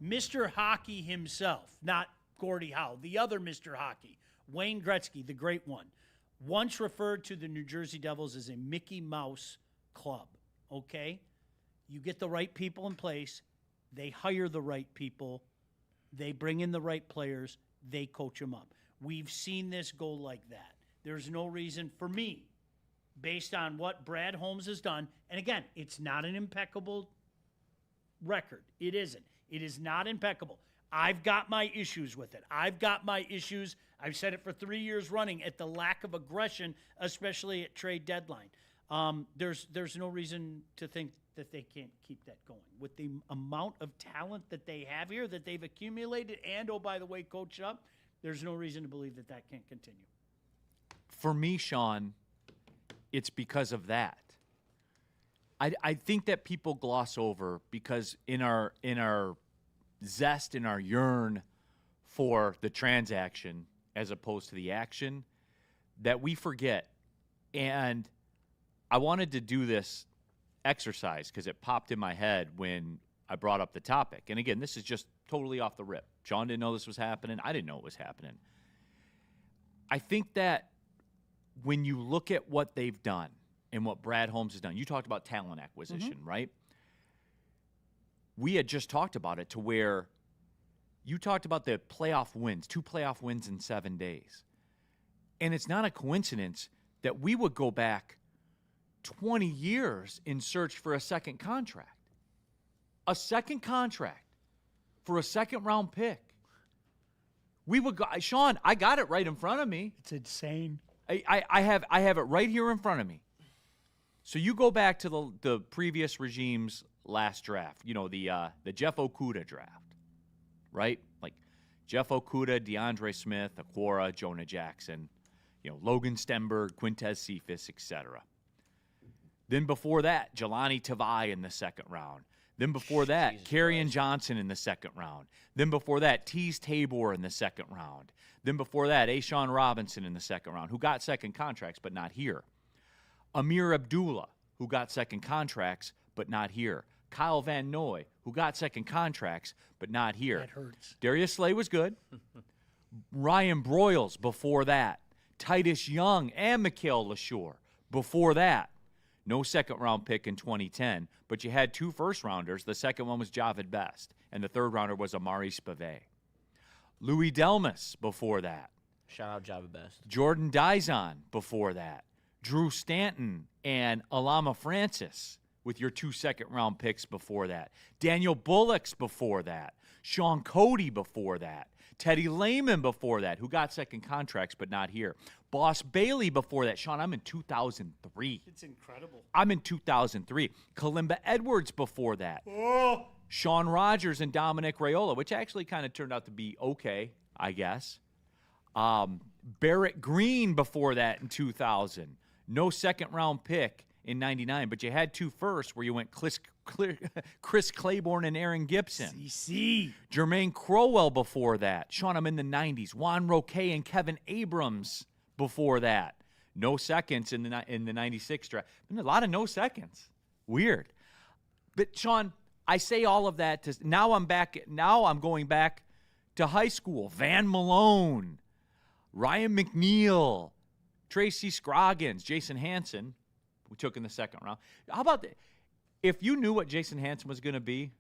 Mr. Hockey himself, not Gordie Howe, the other Mr. Hockey, Wayne Gretzky, the great one, once referred to the New Jersey Devils as a Mickey Mouse club, okay? You get the right people in place, they hire the right people, they bring in the right players, they coach them up. We've seen this go like that. There's no reason for me, based on what Brad Holmes has done, and again, it's not an impeccable record. It isn't. It is not impeccable. I've got my issues with it. I've got my issues. I've said it for 3 years running at the lack of aggression, especially at trade deadline. There's no reason to think that they can't keep that going. With the amount of talent that they have here, that they've accumulated, and, oh, by the way, coached up, there's no reason to believe that can't continue. For me, Sean, it's because of that. I think that people gloss over because in our zest, in our yearn for the transaction as opposed to the action, that we forget. And I wanted to do this exercise because it popped in my head when I brought up the topic. And again, this is just totally off the rip. John didn't know this was happening. I didn't know it was happening. I think that when you look at what they've done and what Brad Holmes has done, you talked about talent acquisition, right? We had just talked about it to where you talked about the playoff wins, 2 playoff wins in 7 days. And it's not a coincidence that we would go back 20 years in search for a second contract. A second contract for a second-round pick. We would go, Sean, I got it right in front of me. It's insane. I have it right here in front of me. So you go back to the previous regime's last draft, the Jeff Okudah draft, right? Like Jeff Okudah, DeAndre Smith, Aquara, Jonah Jackson, Logan Stenberg, Quintez Cephas, etc. Then before that, Jelani Tavai in the second round. Then before that, Kerryon Johnson in the second round. Then before that, Tease Tabor in the second round. Then before that, Ashawn Robinson in the second round, who got second contracts but not here. Amir Abdullah, who got second contracts but not here. Kyle Van Noy, who got second contracts but not here. That hurts. Darius Slay was good. Ryan Broyles before that. Titus Young and Mikhail LaShore before that. No second-round pick in 2010, but you had 2 first-rounders. The second one was Javid Best, and the third rounder was Amari Spivey. Louis Delmas before that. Shout out Javid Best. Jordan Dizon before that. Drew Stanton and Alama Francis with your 2 second-round picks before that. Daniel Bullocks before that. Sean Cody before that. Teddy Lehman before that, who got second contracts but not here. Boss Bailey before that. Sean, I'm in 2003. It's incredible. I'm in 2003. Kalimba Edwards before that. Oh. Sean Rogers and Dominic Raiola, which actually kind of turned out to be okay, I guess. Barrett Green before that in 2000. No second-round pick in 99, but you had 2 firsts where you went Chris Claiborne and Aaron Gibson. CC. Jermaine Crowell before that. Sean, I'm in the 90s. Juan Roque and Kevin Abrams before that. No seconds in the 96 draft. A lot of no seconds. Weird. But, Sean, I say all of that to now I'm going back to high school. Van Malone, Ryan McNeil, Tracy Scroggins, Jason Hansen, we took in the second round. How about that? If you knew what Jason Hansen was going to be,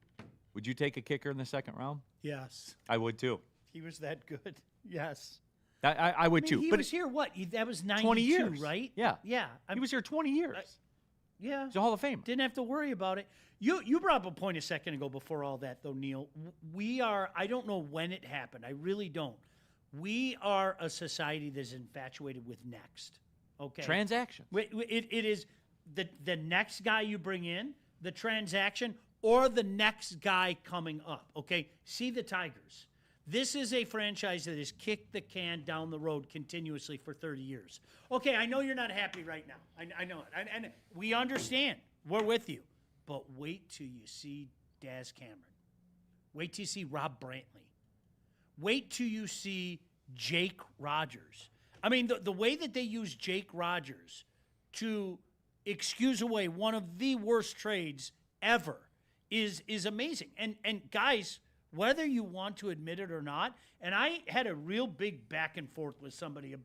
would you take a kicker in the second round? Yes. I would too. He was that good. Yes. I would too. He but was here, what? That was 92, 20 years, right? Yeah. Yeah. He was here 20 years. Yeah. He's a Hall of Famer. Didn't have to worry about it. You brought up a point a second ago before all that, though, Neal. I don't know when it happened. I really don't. We are a society that's infatuated with next. Okay. Transactions. It is the next guy you bring in, the transaction, or the next guy coming up. Okay. See the Tigers. This is a franchise that has kicked the can down the road continuously for 30 years. Okay, I know you're not happy right now. I know it. And we understand. We're with you. But wait till you see Daz Cameron. Wait till you see Rob Brantley. Wait till you see Jake Rogers. I mean, the way that they use Jake Rogers to excuse away one of the worst trades ever is amazing. And guys, whether you want to admit it or not, and I had a real big back and forth with somebody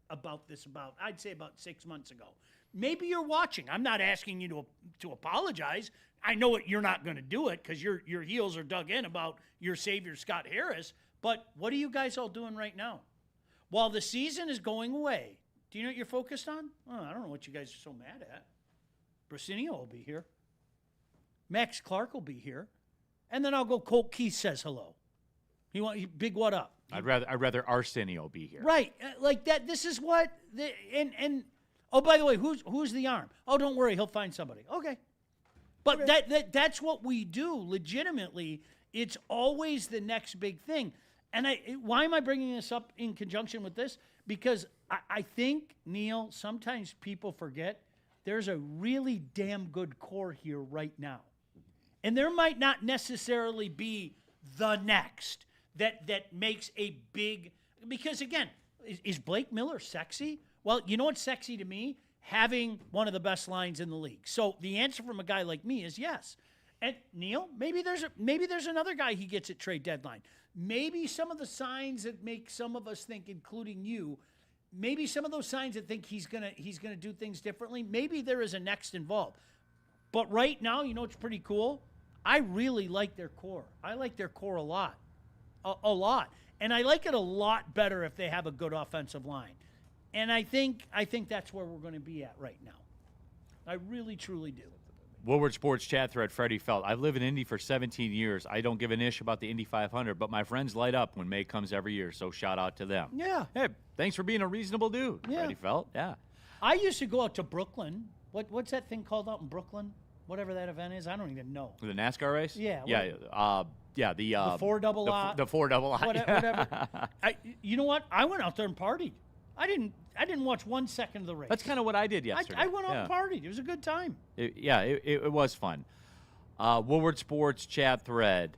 about this I'd say about 6 months ago. Maybe you're watching. I'm not asking you to apologize. I know you're not going to do it because your heels are dug in about your savior, Scott Harris. But what are you guys all doing right now? While the season is going away, do you know what you're focused on? Oh, I don't know what you guys are so mad at. Brasinio will be here. Max Clark will be here. And then I'll go Colt Keith says hello. Big what up? I'd rather Arsenio be here. Right. Like that. This is what and oh, by the way, who's the arm? Oh, don't worry, he'll find somebody. Okay. But that's what we do legitimately. It's always the next big thing. And why am I bringing this up in conjunction with this? Because I think, Neal, sometimes people forget there's a really damn good core here right now. And there might not necessarily be the next that makes a big – because, again, is Blake Miller sexy? Well, you know what's sexy to me? Having one of the best lines in the league. So the answer from a guy like me is yes. And, Neal, maybe there's another guy he gets at trade deadline. Maybe some of the signs that make some of us think, including you, maybe some of those signs that think he's gonna do things differently, maybe there is a next involved. But right now, you know what's pretty cool? I really like their core. I like their core a lot. A lot. And I like it a lot better if they have a good offensive line. And I think that's where we're going to be at right now. I really, truly do. Woodward Sports chat thread, Freddie Felt. I've lived in Indy for 17 years. I don't give an ish about the Indy 500, but my friends light up when May comes every year, so shout out to them. Yeah. Hey, thanks for being a reasonable dude, Yeah. Freddie Felt. Yeah. I used to go out to Brooklyn. What's that thing called out in Brooklyn? Whatever that event is, I don't even know. The NASCAR race? Yeah. Yeah. The 4 double lot. The 4 double lot. Whatever. You know what? I went out there and partied. I didn't watch 1 second of the race. That's kind of what I did yesterday. I went out and partied. It was a good time. It was fun. Woodward Sports chat thread.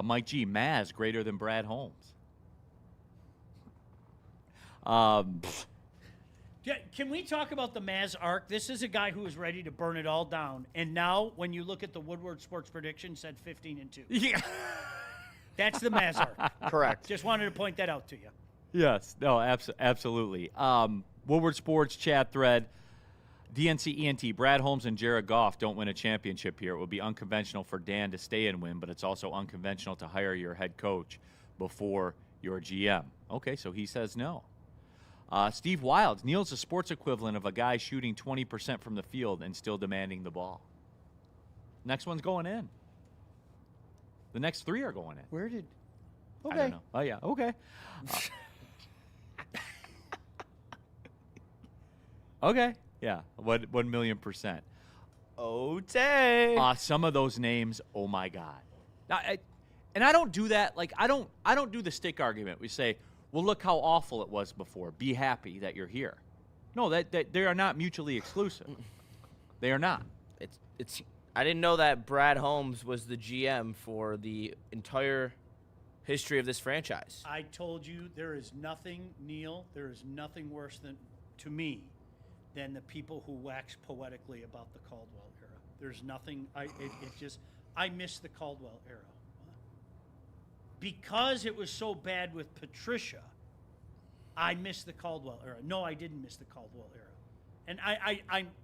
Mike G. Maz greater than Brad Holmes. Can we talk about the Maz arc? This is a guy who is ready to burn it all down. And now, when you look at the Woodward Sports prediction, said 15-2. Yeah. That's the Maz arc. Correct. Just wanted to point that out to you. Yes. No, absolutely. Woodward Sports chat thread. DNC ENT, Brad Holmes and Jared Goff don't win a championship here. It would be unconventional for Dan to stay and win, but it's also unconventional to hire your head coach before your GM. Okay, so he says no. Steve Wilds, Neal's the sports equivalent of a guy shooting 20% from the field and still demanding the ball. Next one's going in. The next 3 are going in. I don't know. Oh, yeah. Okay. Okay. Yeah. 1,000,000%. Ote. Some of those names, oh my God. And I don't do that. Like I don't do the stick argument. We say, well, look how awful it was before. Be happy that you're here. No, that they are not mutually exclusive. They are not. It's. I didn't know that Brad Holmes was the GM for the entire history of this franchise. I told you there is nothing, Neal. There is nothing worse to me than the people who wax poetically about the Caldwell era. There's nothing. I miss the Caldwell era because it was so bad with Patricia. I miss the Caldwell era. No, I didn't miss the Caldwell era, and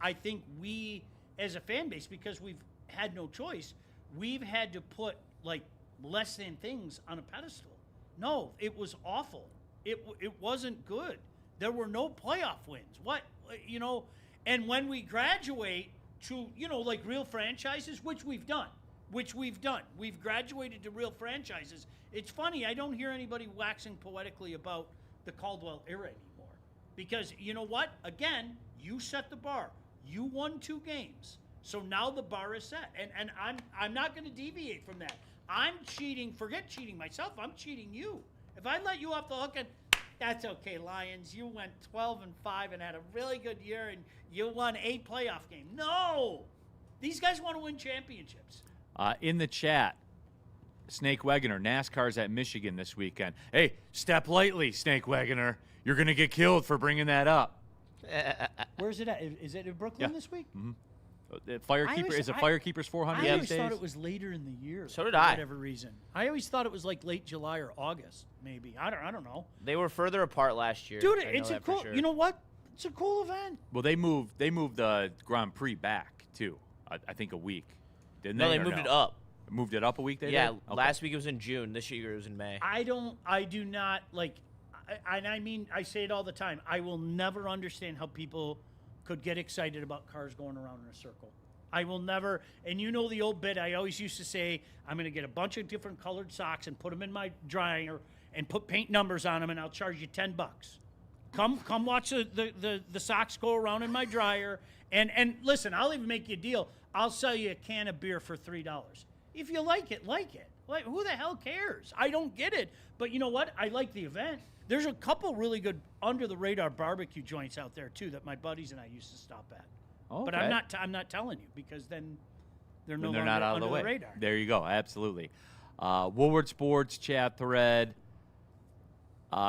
I think we as a fan base, because we've had no choice, we've had to put like less than things on a pedestal. No, it was awful. It wasn't good. There were no playoff wins. And when we graduate to, like real franchises, which we've done, we've graduated to real franchises. It's funny, I don't hear anybody waxing poetically about the Caldwell era anymore. Because you know what? Again, you set the bar. You won 2 games. So now the bar is set. And I'm not going to deviate from that. I'm cheating. Forget cheating myself. I'm cheating you. If I let you off the hook, and that's okay, Lions. You went 12-5 and had a really good year, and you won 8 playoff games. No! These guys want to win championships. In the chat, Snake Wagoner, NASCAR's at Michigan this weekend. Hey, step lightly, Snake Wagoner. You're going to get killed for bringing that up. Where's it at? Is it in Brooklyn this week? Mm-hmm. Firekeepers 400 I these days? always thought it was later in the year. So did for I. whatever reason. I always thought it was like late July or August, maybe. I don't know. They were further apart last year. Dude, it's a cool. Sure. You know what? It's a cool event. Well, they moved the Grand Prix back too. I think a week. Didn't they? No, they moved it up. Moved it up a week. They did? Okay. Last week it was in June. This year it was in May. I do not like. I mean, I say it all the time. I will never understand how people could get excited about cars going around in a circle. I will never, and you know the old bit I always used to say, I'm going to get a bunch of different colored socks and put them in my dryer and put paint numbers on them, and I'll charge you $10. Come watch the socks go around in my dryer, and listen, I'll even make you a deal. I'll sell you a can of beer for $3. If you like it, like it. Like, who the hell cares? I don't get it. But you know what? I like the event. There's a couple really good under-the-radar barbecue joints out there, too, that my buddies and I used to stop at. Okay. But I'm not telling you, because then they're no longer not out under of the way. radar. There you go. Absolutely. Woodward Sports chat thread.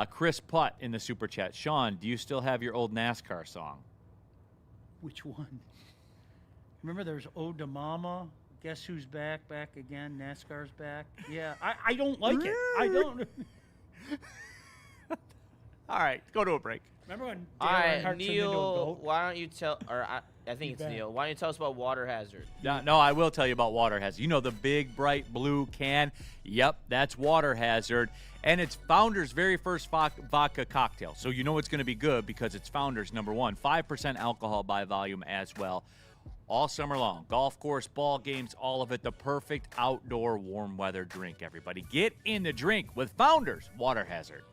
Chris Putt in the super chat. Sean, do you still have your old NASCAR song? Which one? Remember there's Ode to Mama, Guess Who's Back again, NASCAR's back. Yeah, I don't like it. I don't. All right, go to a break. Remember when All Dale right, Earnhardt turned into a Neal, goat? why don't you tell, or I think it's Neal, why don't you tell us about Water Hazard? No, I will tell you about Water Hazard. You know the big, bright blue can? Yep, that's Water Hazard. And it's Founder's very first vodka cocktail. So you know it's going to be good because it's Founder's #1. 5% alcohol by volume as well. All summer long. Golf course, ball games, all of it. The perfect outdoor warm weather drink, everybody. Get in the drink with Founder's Water Hazard.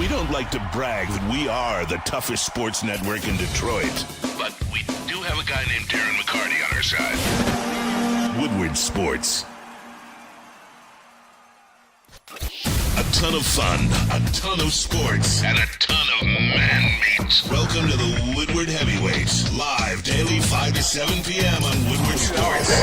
We don't like to brag that we are the toughest sports network in Detroit, but we do have a guy named Darren McCarty on our side. Woodward Sports. A ton of fun, a ton of sports, and a ton of man-meat. Welcome to the Woodward Heavyweights, live daily 5 to 7 p.m. on Woodward Sports.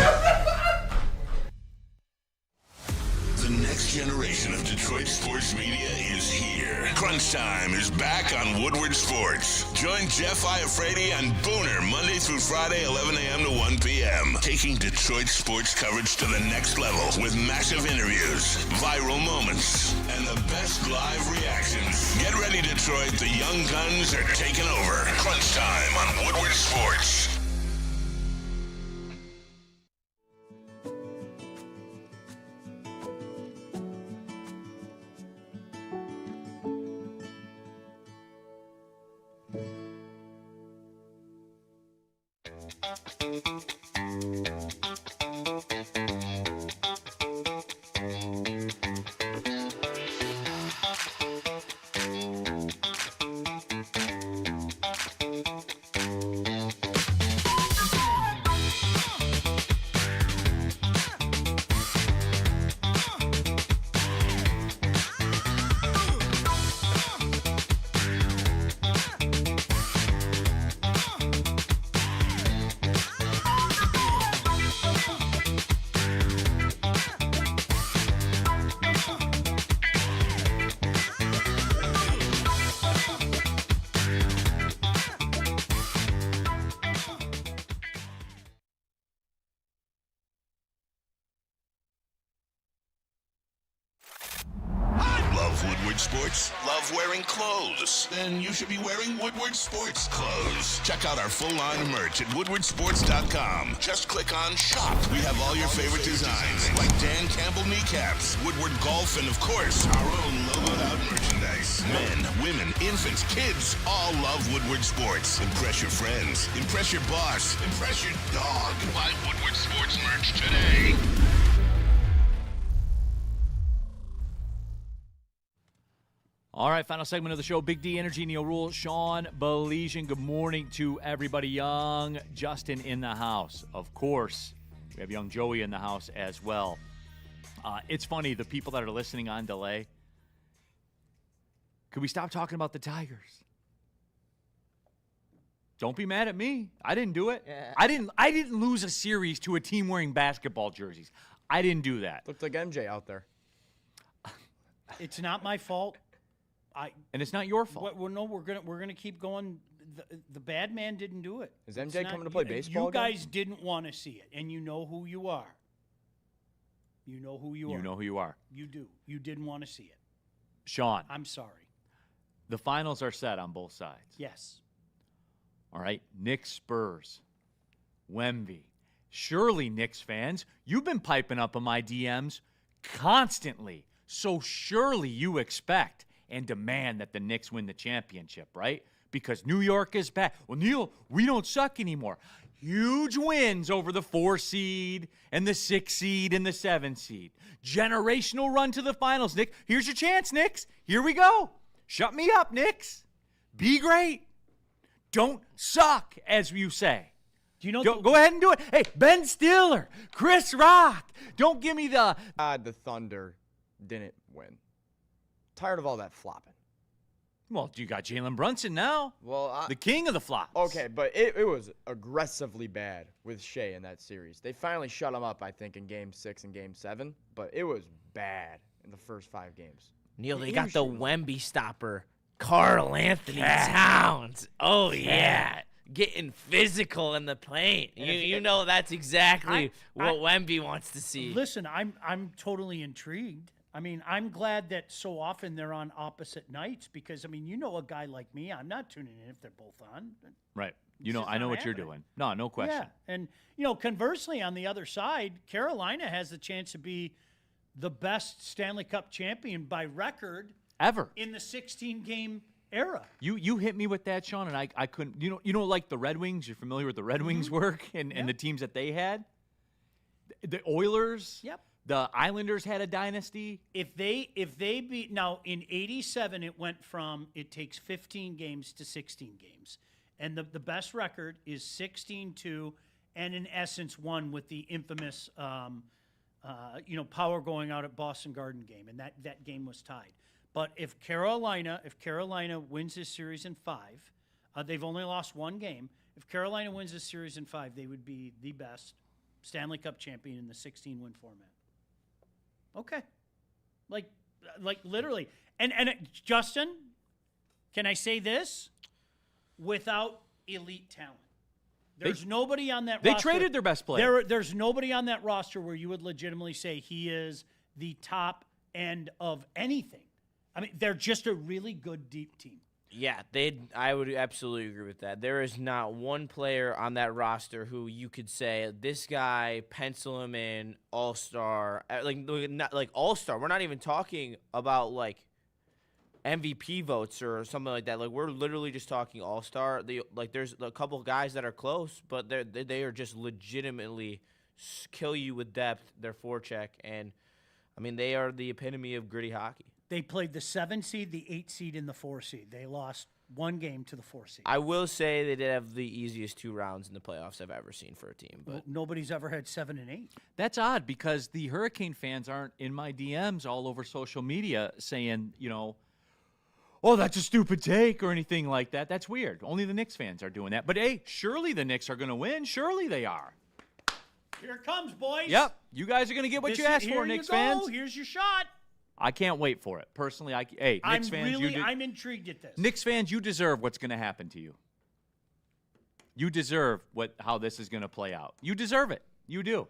The next generation of Detroit sports media is here. Crunch Time is back on Woodward Sports. Join Jeff Iafrate and Booner Monday through Friday, 11 a.m. to 1 p.m. Taking Detroit sports coverage to the next level with massive interviews, viral moments, and the best live reactions. Get ready, Detroit. The young guns are taking over. Crunch Time on Woodward Sports. Love Woodward Sports? Love wearing clothes? Then you should be wearing Woodward Sports clothes. Check out our full line of merch at woodwardsports.com. Just click on shop. We have all your favorite designs, like Dan Campbell kneecaps, Woodward golf, and of course, our own logoed out merchandise. Men, women, infants, kids all love Woodward Sports. Impress your friends. Impress your boss. Impress your dog. Buy Woodward Sports merch today. All right, final segment of the show. Big D Energy, Neal, Ruhl, Sean, Baligian. Good morning to everybody. Young Justin in the house. Of course, we have young Joey in the house as well. It's funny, the people that are listening on delay. Could we stop talking about the Tigers? Don't be mad at me. I didn't do it. Yeah. I didn't lose a series to a team wearing basketball jerseys. I didn't do that. Looked like MJ out there. It's not my fault. And it's not your fault. We're gonna keep going. The bad man didn't do it. Is MJ coming to play baseball? You guys didn't want to see it, and you know who you are. You know who you are. You know who you are. You do. You didn't want to see it. Sean. I'm sorry. The finals are set on both sides. Yes. All right. Knicks Spurs. Wemby. Surely, Knicks fans, you've been piping up on my DMs constantly. So surely you expect and demand that the Knicks win the championship, right? Because New York is back. Well, Neal, we don't suck anymore. Huge wins over the 4 seed and the 6 seed and the 7 seed. Generational run to the finals, Nick. Here's your chance, Knicks. Here we go. Shut me up, Knicks. Be great. Don't suck, as you say. Do you know? Go ahead and do it. Hey, Ben Stiller, Chris Rock. Don't give me the... The Thunder didn't win. Tired of all that flopping. Well, you got Jalen Brunson now. Well, the king of the flops. Okay, but it was aggressively bad with Shea in that series. They finally shut him up, I think, in Game 6 and Game 7, but it was bad in the first 5 games. Neal, they got the Wemby stopper, Karl Anthony Towns. Oh, yeah. Getting physical in the paint. You know that's exactly what Wemby wants to see. Listen, I'm totally intrigued. I mean, I'm glad that so often they're on opposite nights because, I mean, you know a guy like me, I'm not tuning in if they're both on. Right. You know, I know what you're doing. No question. Yeah, and, you know, conversely, on the other side, Carolina has the chance to be the best Stanley Cup champion by record ever in the 16-game era. You hit me with that, Sean, and I couldn't. You know, like the Red Wings. You're familiar with the Red Wings work and the teams that they had. The Oilers. Yep. The Islanders had a dynasty. If they beat now in '87, it takes 15 games to 16 games, and the best record is 16-2, and in essence won with the infamous power going out at Boston Garden game, and that game was tied. But if Carolina wins this series in 5, they've only lost 1 game. If Carolina wins this series in 5, they would be the best Stanley Cup champion in the 16-win format. Okay. Like literally. And Justin, can I say this? Without elite talent. There's nobody on that roster. They traded their best player. There's nobody on that roster where you would legitimately say he is the top end of anything. I mean, they're just a really good, deep team. Yeah, I would absolutely agree with that. There is not one player on that roster who you could say, this guy, pencil him in, all-star. Not like all-star. We're not even talking about, like, MVP votes or something like that. Like, we're literally just talking all-star. There's a couple of guys that are close, but they are just legitimately kill you with depth, their forecheck. And, I mean, they are the epitome of gritty hockey. They played the 7 seed, the 8 seed, and the 4 seed. They lost 1 game to the 4 seed. I will say they did have the easiest 2 rounds in the playoffs I've ever seen for a team. But nobody's ever had 7 and 8. That's odd because the Hurricane fans aren't in my DMs all over social media saying, oh, that's a stupid take or anything like that. That's weird. Only the Knicks fans are doing that. But, hey, surely the Knicks are going to win. Surely they are. Here it comes, boys. Yep. You guys are going to get what you asked for, Knicks fans. Here's your shot. I can't wait for it. Personally, Knicks fans, I'm intrigued at this. Knicks fans, you deserve what's going to happen to you. You deserve how this is going to play out. You deserve it. You do.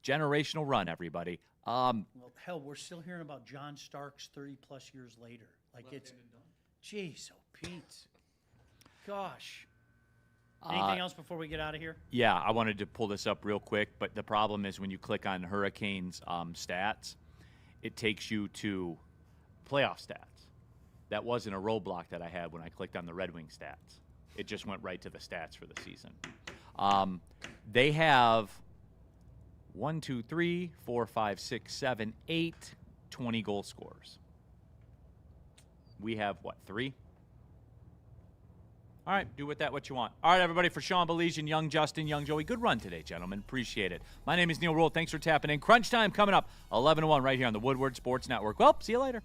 Generational run, everybody. Well, hell, we're still hearing about John Starks 30-plus years later. Like, it's, jeez, oh, Pete. Gosh. Anything else before we get out of here? Yeah, I wanted to pull this up real quick, but the problem is when you click on Hurricanes stats, it takes you to playoff stats. That wasn't a roadblock that I had when I clicked on the Red Wing stats. It just went right to the stats for the season. They have 1, 2, 3, 4, 5, 6, 7, 8 20-goal scorers. We have, what, 3? All right, do with that what you want. All right, everybody, for Sean Baligian, Young Justin, Young Joey, good run today, gentlemen. Appreciate it. My name is Neal Ruhl. Thanks for tapping in. Crunch time coming up, 11 to 1 right here on the Woodward Sports Network. Well, see you later.